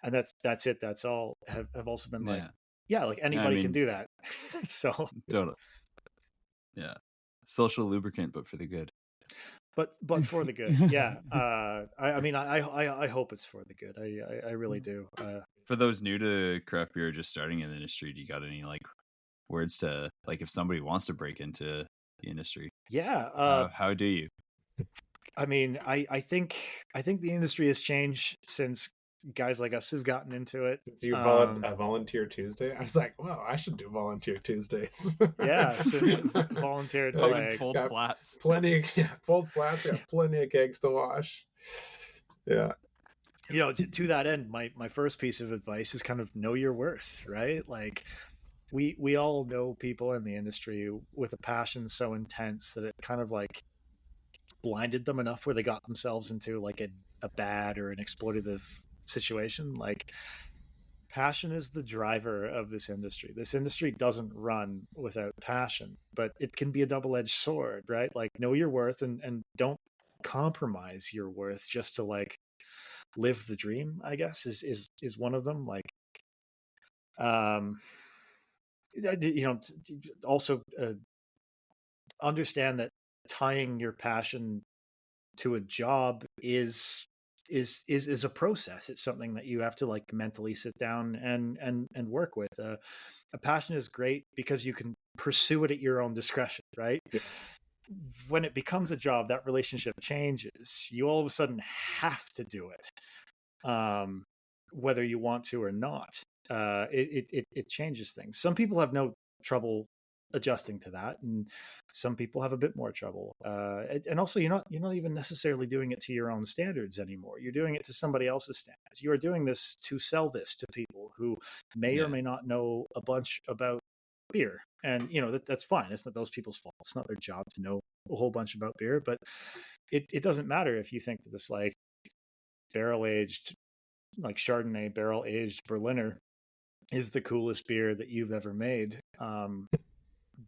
And that's it. That's all have also been like, like anybody can do that. So
totally. Yeah. Social lubricant, but for the good.
But for the good. Yeah. I hope it's for the good. I really do.
For those new to craft beer, just starting in the industry, do you got any like words to, like, if somebody wants to break into the industry?
Yeah.
How do you?
I mean, I think the industry has changed since guys like us have gotten into it.
Do you volunteer Tuesday? I was like, wow, I should do volunteer Tuesdays.
Yeah, so volunteer to like
fold flats.
Fold flats. Got plenty of kegs to wash. Yeah.
To that end, my first piece of advice is kind of know your worth, right? Like, we all know people in the industry with a passion so intense that it kind of like blinded them enough where they got themselves into like a bad or an exploitative situation. Like, passion is the driver of this industry. This industry doesn't run without passion, but it can be a double-edged sword, right? Like, know your worth and don't compromise your worth just to like live the dream, I guess is one of them. Like, also understand that tying your passion to a job is a process. It's something that you have to like mentally sit down and work with. A passion is great because you can pursue it at your own discretion, right? Yeah. When it becomes a job, that relationship changes. You all of a sudden have to do it, whether you want to or not. It changes things. Some people have no trouble adjusting to that, and some people have a bit more trouble. And also, you're not even necessarily doing it to your own standards anymore. You're doing it to somebody else's standards. You are doing this to sell this to people who may or may not know a bunch about beer, and that's fine. It's not those people's fault. It's not their job to know a whole bunch about beer, but it doesn't matter if you think that this like barrel aged, like Chardonnay barrel aged Berliner is the coolest beer that you've ever made.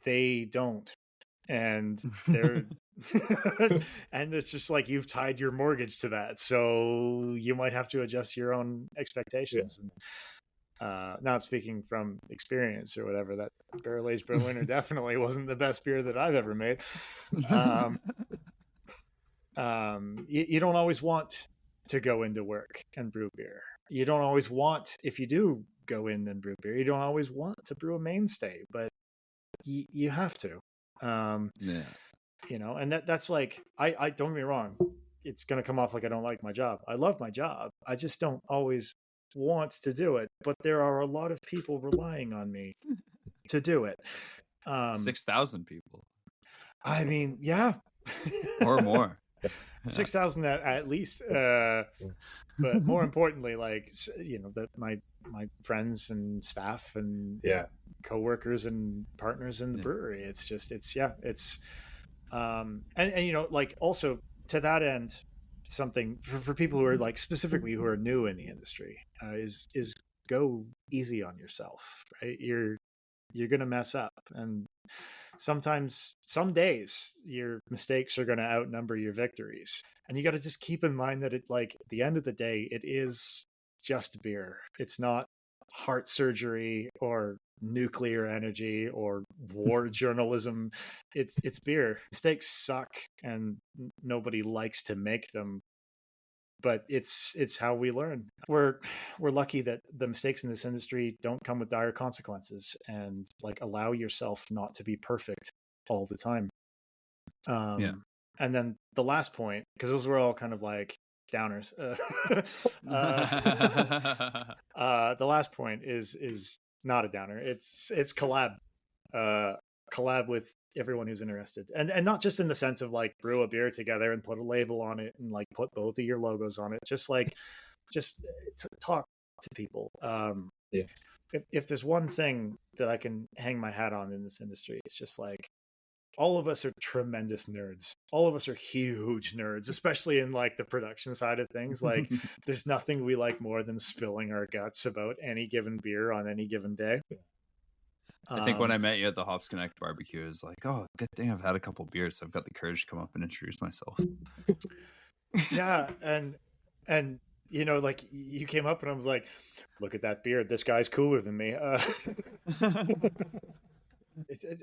They don't, and they're and it's just like, you've tied your mortgage to that, so you might have to adjust your own expectations. Yeah. And not speaking from experience or whatever, that barrel aged Berliner definitely wasn't the best beer that I've ever made. You don't always want to go into work and brew beer. You don't always want, if you do go in and brew beer, you don't always want to brew a mainstay, but you have to.
Yeah.
You know, and that's like, I don't get me wrong, it's going to come off like I don't like my job. I love my job. I just don't always want to do it. But there are a lot of people relying on me to do it.
6,000 people.
I mean, yeah.
Or more.
6,000 at least. But more importantly, like, you know, that my friends and staff and coworkers and partners in the brewery. It's just, it's and you know, like, also to that end, something for people who are like, specifically who are new in the industry, is go easy on yourself, right? You're going to mess up, and sometimes, some days, your mistakes are going to outnumber your victories, and you got to just keep in mind that at the end of the day, it is just beer. It's not heart surgery or nuclear energy or war journalism. It's beer. Mistakes suck, and nobody likes to make them, but it's how we learn. We're lucky that the mistakes in this industry don't come with dire consequences, and like, allow yourself not to be perfect all the time. And then the last point, because those were all kind of like downers. The last point is not a downer. It's collab. Collab with everyone who's interested, and not just in the sense of like, brew a beer together and put a label on it and like put both of your logos on it. Just talk to people. If there's one thing that I can hang my hat on in this industry, it's just like, all of us are tremendous nerds. All of us are huge nerds, especially in like the production side of things. Like, there's nothing we like more than spilling our guts about any given beer on any given day.
I think when I met you at the Hops Connect barbecue, it was like, oh, good thing I've had a couple beers, so I've got the courage to come up and introduce myself.
Yeah, and you know, like, you came up and I was like, look at that beer. This guy's cooler than me.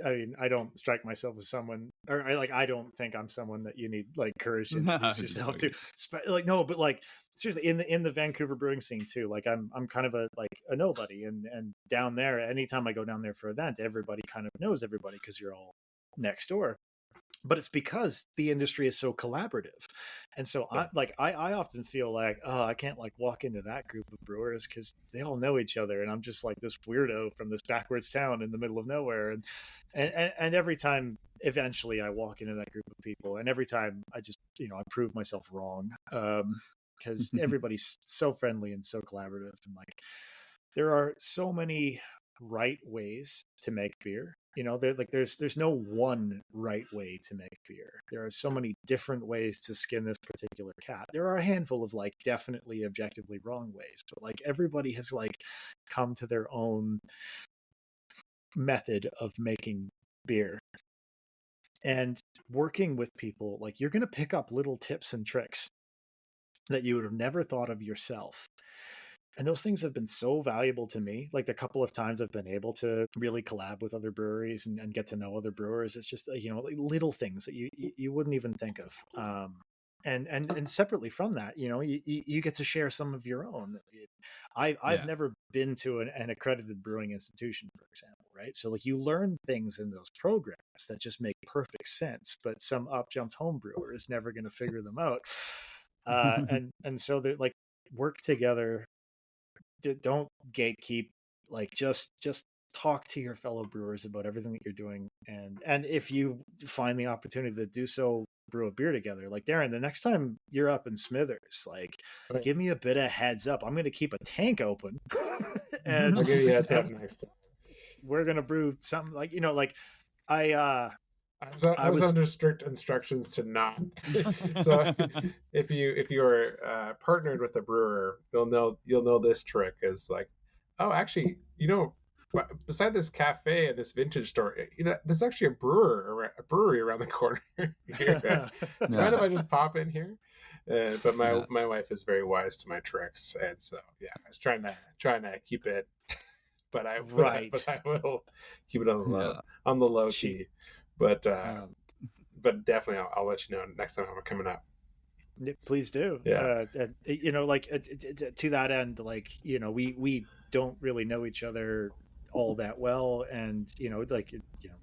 I mean, I don't strike myself as someone, or I don't think I'm someone that you need like courage to introduce yourself to. Like, no, but like, seriously, in the Vancouver brewing scene too, like, I'm kind of a nobody, and down there, anytime I go down there for an event, everybody kind of knows everybody because you're all next door. But it's because the industry is so collaborative. And so I often feel like, oh, I can't like walk into that group of brewers because they all know each other, and I'm just like this weirdo from this backwards town in the middle of nowhere. And every time, eventually, I walk into that group of people, and every time I just, you know, I prove myself wrong, because everybody's so friendly and so collaborative, and like, there are so many right ways to make beer. You know, there's no one right way to make beer. There are so many different ways to skin this particular cat. There are a handful of like definitely objectively wrong ways, but like, everybody has like come to their own method of making beer. And working with people, like, you're going to pick up little tips and tricks that you would have never thought of yourself. And those things have been so valuable to me. Like, the couple of times I've been able to really collab with other breweries and get to know other brewers, it's just, you know, like little things that you wouldn't even think of. And separately from that, you know, you get to share some of your own. I've never been to an accredited brewing institution, for example, right? So like, you learn things in those programs that just make perfect sense, but some up-jumped home brewer is never going to figure them out. And so they're like, work together. Don't gatekeep. Like, just talk to your fellow brewers about everything that you're doing, and if you find the opportunity to do so, brew a beer together. Like, Darren, the next time you're up in Smithers, like, give me a bit of heads up. I'm going to keep a tank open, and
I'll give you a heads up next time.
We're going to brew something, like, you know, like, I
was under strict instructions to not. So if you are partnered with a brewer, you'll know this trick is like, oh, actually, you know, beside this cafe and this vintage store, you know, there's actually a brewery around the corner here. Mind if I just pop in here? But my wife is very wise to my tricks, and so yeah, I was trying to keep it, but I will keep it on the low key. But definitely, I'll let you know next time I'm coming up.
Please do.
Yeah.
You know, like, to that end, like, you know, we don't really know each other all that well. And,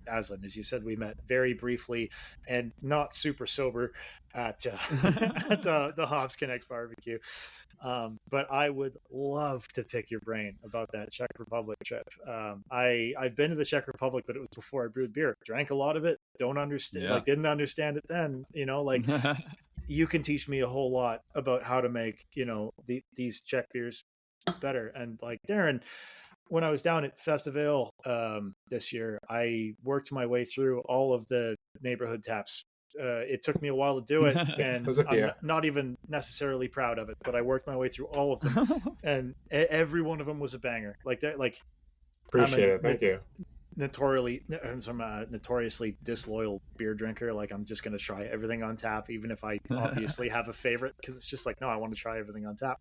Azlan, as you said, we met very briefly and not super sober at, at the Hops Connect barbecue. But I would love to pick your brain about that Czech Republic trip. I've been to the Czech Republic, but it was before I brewed beer. Drank a lot of it. Don't understand, didn't understand it then. You can teach me a whole lot about how to make, these Czech beers better. And like Darren, when I was down at Festival this year, I worked my way through all of the neighborhood taps. It took me a while to do it, and I'm not even necessarily proud of it, but I worked my way through all of them, and every one of them was a banger. Like that,
appreciate it. Thank you.
I'm a notoriously disloyal beer drinker. Like, I'm just going to try everything on tap, even if I obviously have a favorite, because it's just like, no, I want to try everything on tap.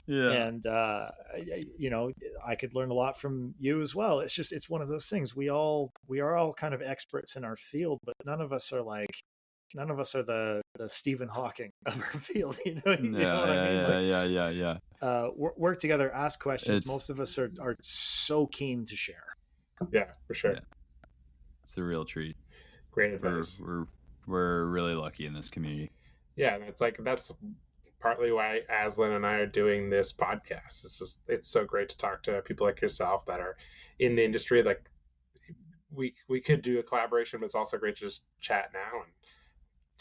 Yeah. And, I could learn a lot from you as well. It's one of those things. We are all kind of experts in our field, but none of us are the Stephen Hawking of our field. You know what I mean? Work together, ask questions. Most of us are so keen to share.
Yeah, for sure. Yeah.
It's a real treat.
Great advice.
We're really lucky in this community.
Yeah, that's partly why Azlan and I are doing this podcast. It's so great to talk to people like yourself that are in the industry. Like, we could do a collaboration, but it's also great to just chat now and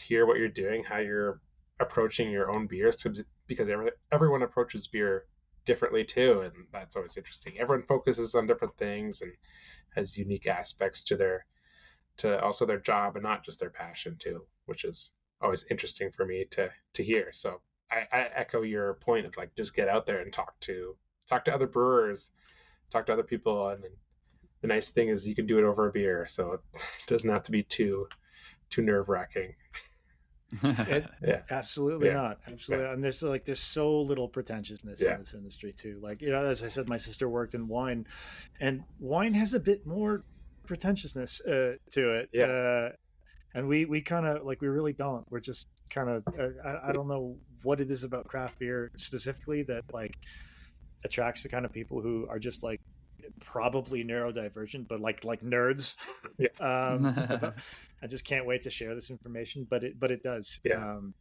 hear what you're doing, how you're approaching your own beers, because everyone approaches beer differently too, and that's always interesting. Everyone focuses on different things and has unique aspects to their job, and not just their passion too, which is always interesting for me to hear. So I echo your point of like, just get out there and talk to other brewers, talk to other people, and the nice thing is you can do it over a beer, so it doesn't have to be too nerve-wracking.
Absolutely not. Absolutely. And there's so little pretentiousness in this industry too. Like, as I said, my sister worked in wine, and wine has a bit more pretentiousness to it. And we kind of we really don't. We're just kind of I don't know what it is about craft beer specifically that like attracts the kind of people who are just like probably neurodivergent, but like nerds. I just can't wait to share this information, but it does. And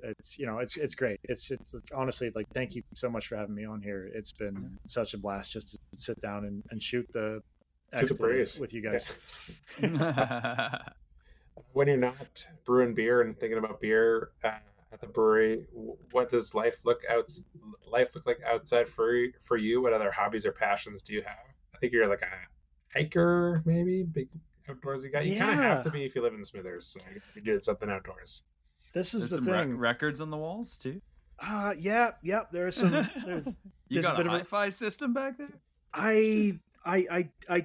it's great. It's honestly, like, thank you so much for having me on here. It's been such a blast just to sit down and shoot the expert with you guys.
When you're not brewing beer and thinking about beer at the brewery, what does life look like outside for you? What other hobbies or passions do you have? I think you're like a hiker, maybe big outdoorsy guy. You kind of have to be if you live in Smithers. So you're doing something outdoors.
This is
there's
the
some
thing.
Records on the walls too.
There are some.
You got a hi-fi system back there?
I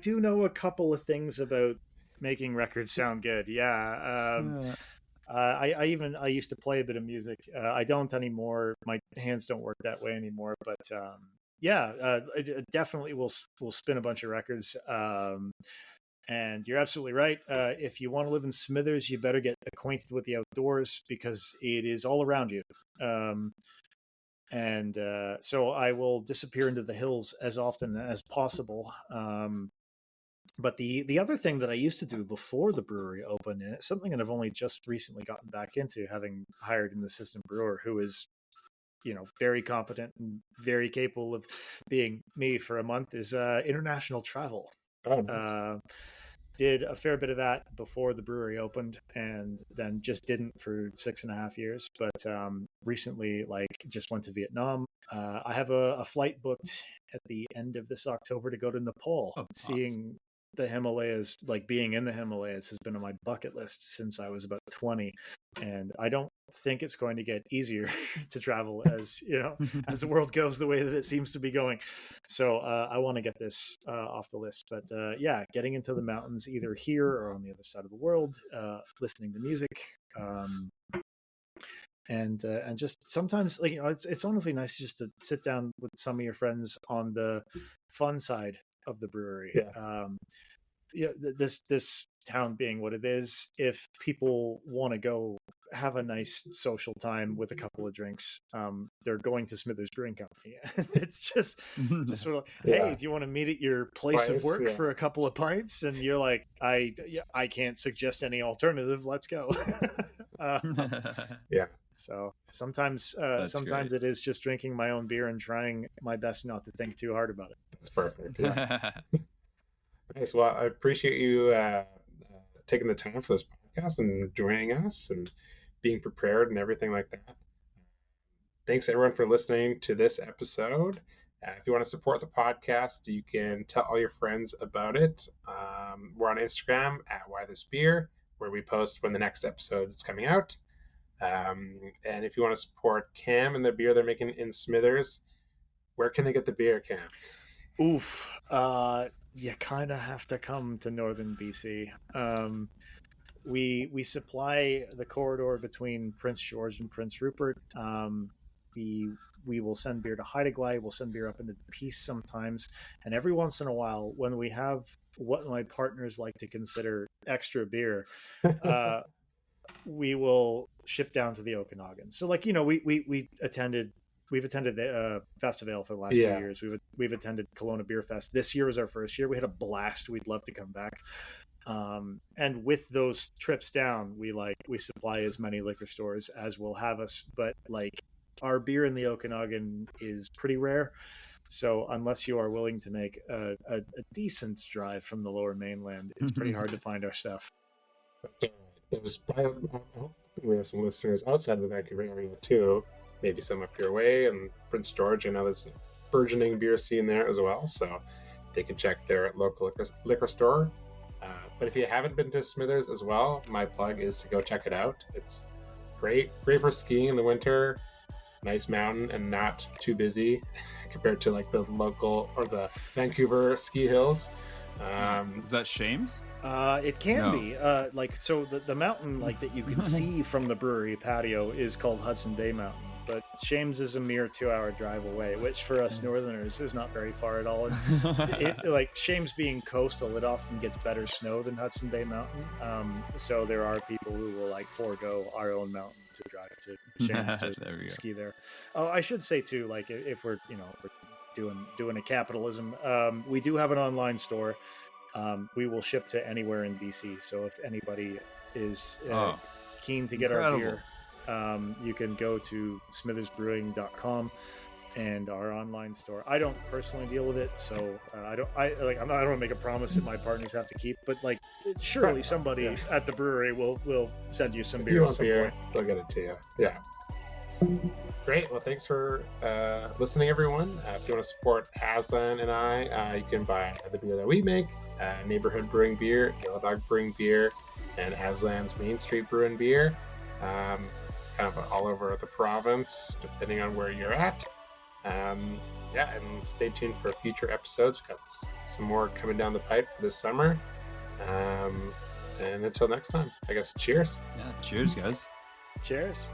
do know a couple of things about making records sound good. I used to play a bit of music. I don't anymore. My hands don't work that way anymore. But it definitely will spin a bunch of records. And you're absolutely right. If you want to live in Smithers, you better get acquainted with the outdoors, because it is all around you. So I will disappear into the hills as often as possible. But the other thing that I used to do before the brewery opened, and it's something that I've only just recently gotten back into, having hired an assistant brewer who is, very competent and very capable of being me for a month, is international travel.
Oh, nice.
Did a fair bit of that before the brewery opened, and then just didn't for 6.5 years. But recently, just went to Vietnam. I have a flight booked at the end of this October to go to Nepal. Seeing the Himalayas, being in the Himalayas, has been on my bucket list since I was about 20. And I don't think it's going to get easier to travel as as the world goes the way that it seems to be going. So I want to get this off the list. But getting into the mountains, either here or on the other side of the world, listening to music, and just sometimes it's honestly nice just to sit down with some of your friends on the fun side of the brewery. This town being what it is, if people want to go have a nice social time with a couple of drinks, they're going to Smithers Brewing Company. It's just sort of, hey, do you want to meet at your place of work for a couple of pints? And you're like, I can't suggest any alternative. Let's go.
Yeah.
So sometimes it is just drinking my own beer and trying my best not to think too hard about it.
That's perfect. Yeah. Nice. Well, I appreciate you taking the time for this podcast and joining us and being prepared and everything like that. Thanks everyone for listening to this episode. If you want to support the podcast, you can tell all your friends about it. We're on Instagram at Why This Beer, where we post when the next episode is coming out. And if you want to support Cam and the beer they're making in Smithers, where can they get the beer, Cam?
Oof. You kind of have to come to Northern BC. We supply the corridor between Prince George and Prince Rupert. We will send beer to Haida-Gwaii. We'll send beer up into the Peace sometimes. And every once in a while, when we have what my partners like to consider extra beer, we will ship down to the Okanagan. So, like, we've attended the Festival for the last few years. We've attended Kelowna Beer Fest. This year was our first year. We had a blast. We'd love to come back. And with those trips down, we supply as many liquor stores as will have us. But like, our beer in the Okanagan is pretty rare. So unless you are willing to make a decent drive from the Lower Mainland, it's pretty hard to find our stuff.
I hope we have some listeners outside the Vancouver area too. Maybe some up your way, and Prince George, I know there's a burgeoning beer scene there as well, so they can check their local liquor store. But if you haven't been to Smithers as well, my plug is to go check it out. It's great for skiing in the winter, nice mountain and not too busy compared to like the local or the Vancouver ski hills.
Is that Shames?
It can be. So the mountain that you can see from the brewery patio is called Hudson Bay Mountain, but Shames is a mere 2-hour drive away, which for us Northerners is not very far at all. And Shames being coastal, it often gets better snow than Hudson Bay Mountain. So there are people who will forego our own mountain to drive to Shames to ski there. Oh, I should say too, if we're doing a capitalism, we do have an online store. We will ship to anywhere in BC. So if anybody is keen to get our beer, you can go to smithersbrewing.com and our online store. I don't personally deal with it, so I don't want to make a promise that my partners have to keep, but surely somebody at the brewery will send you some beer.
If you want beer, they'll get it to you. Yeah. Great. Well, thanks for listening, everyone. If you want to support Azlan and I, you can buy the beer that we make, Neighborhood Brewing Beer, Yellow Dog Brewing Beer, and Aslan's Main Street Brewing Beer. Kind of all over the province, depending on where you're at. And stay tuned for future episodes. We've got some more coming down the pipe for this summer. And until next time, I guess, cheers.
Yeah, cheers, guys.
Cheers.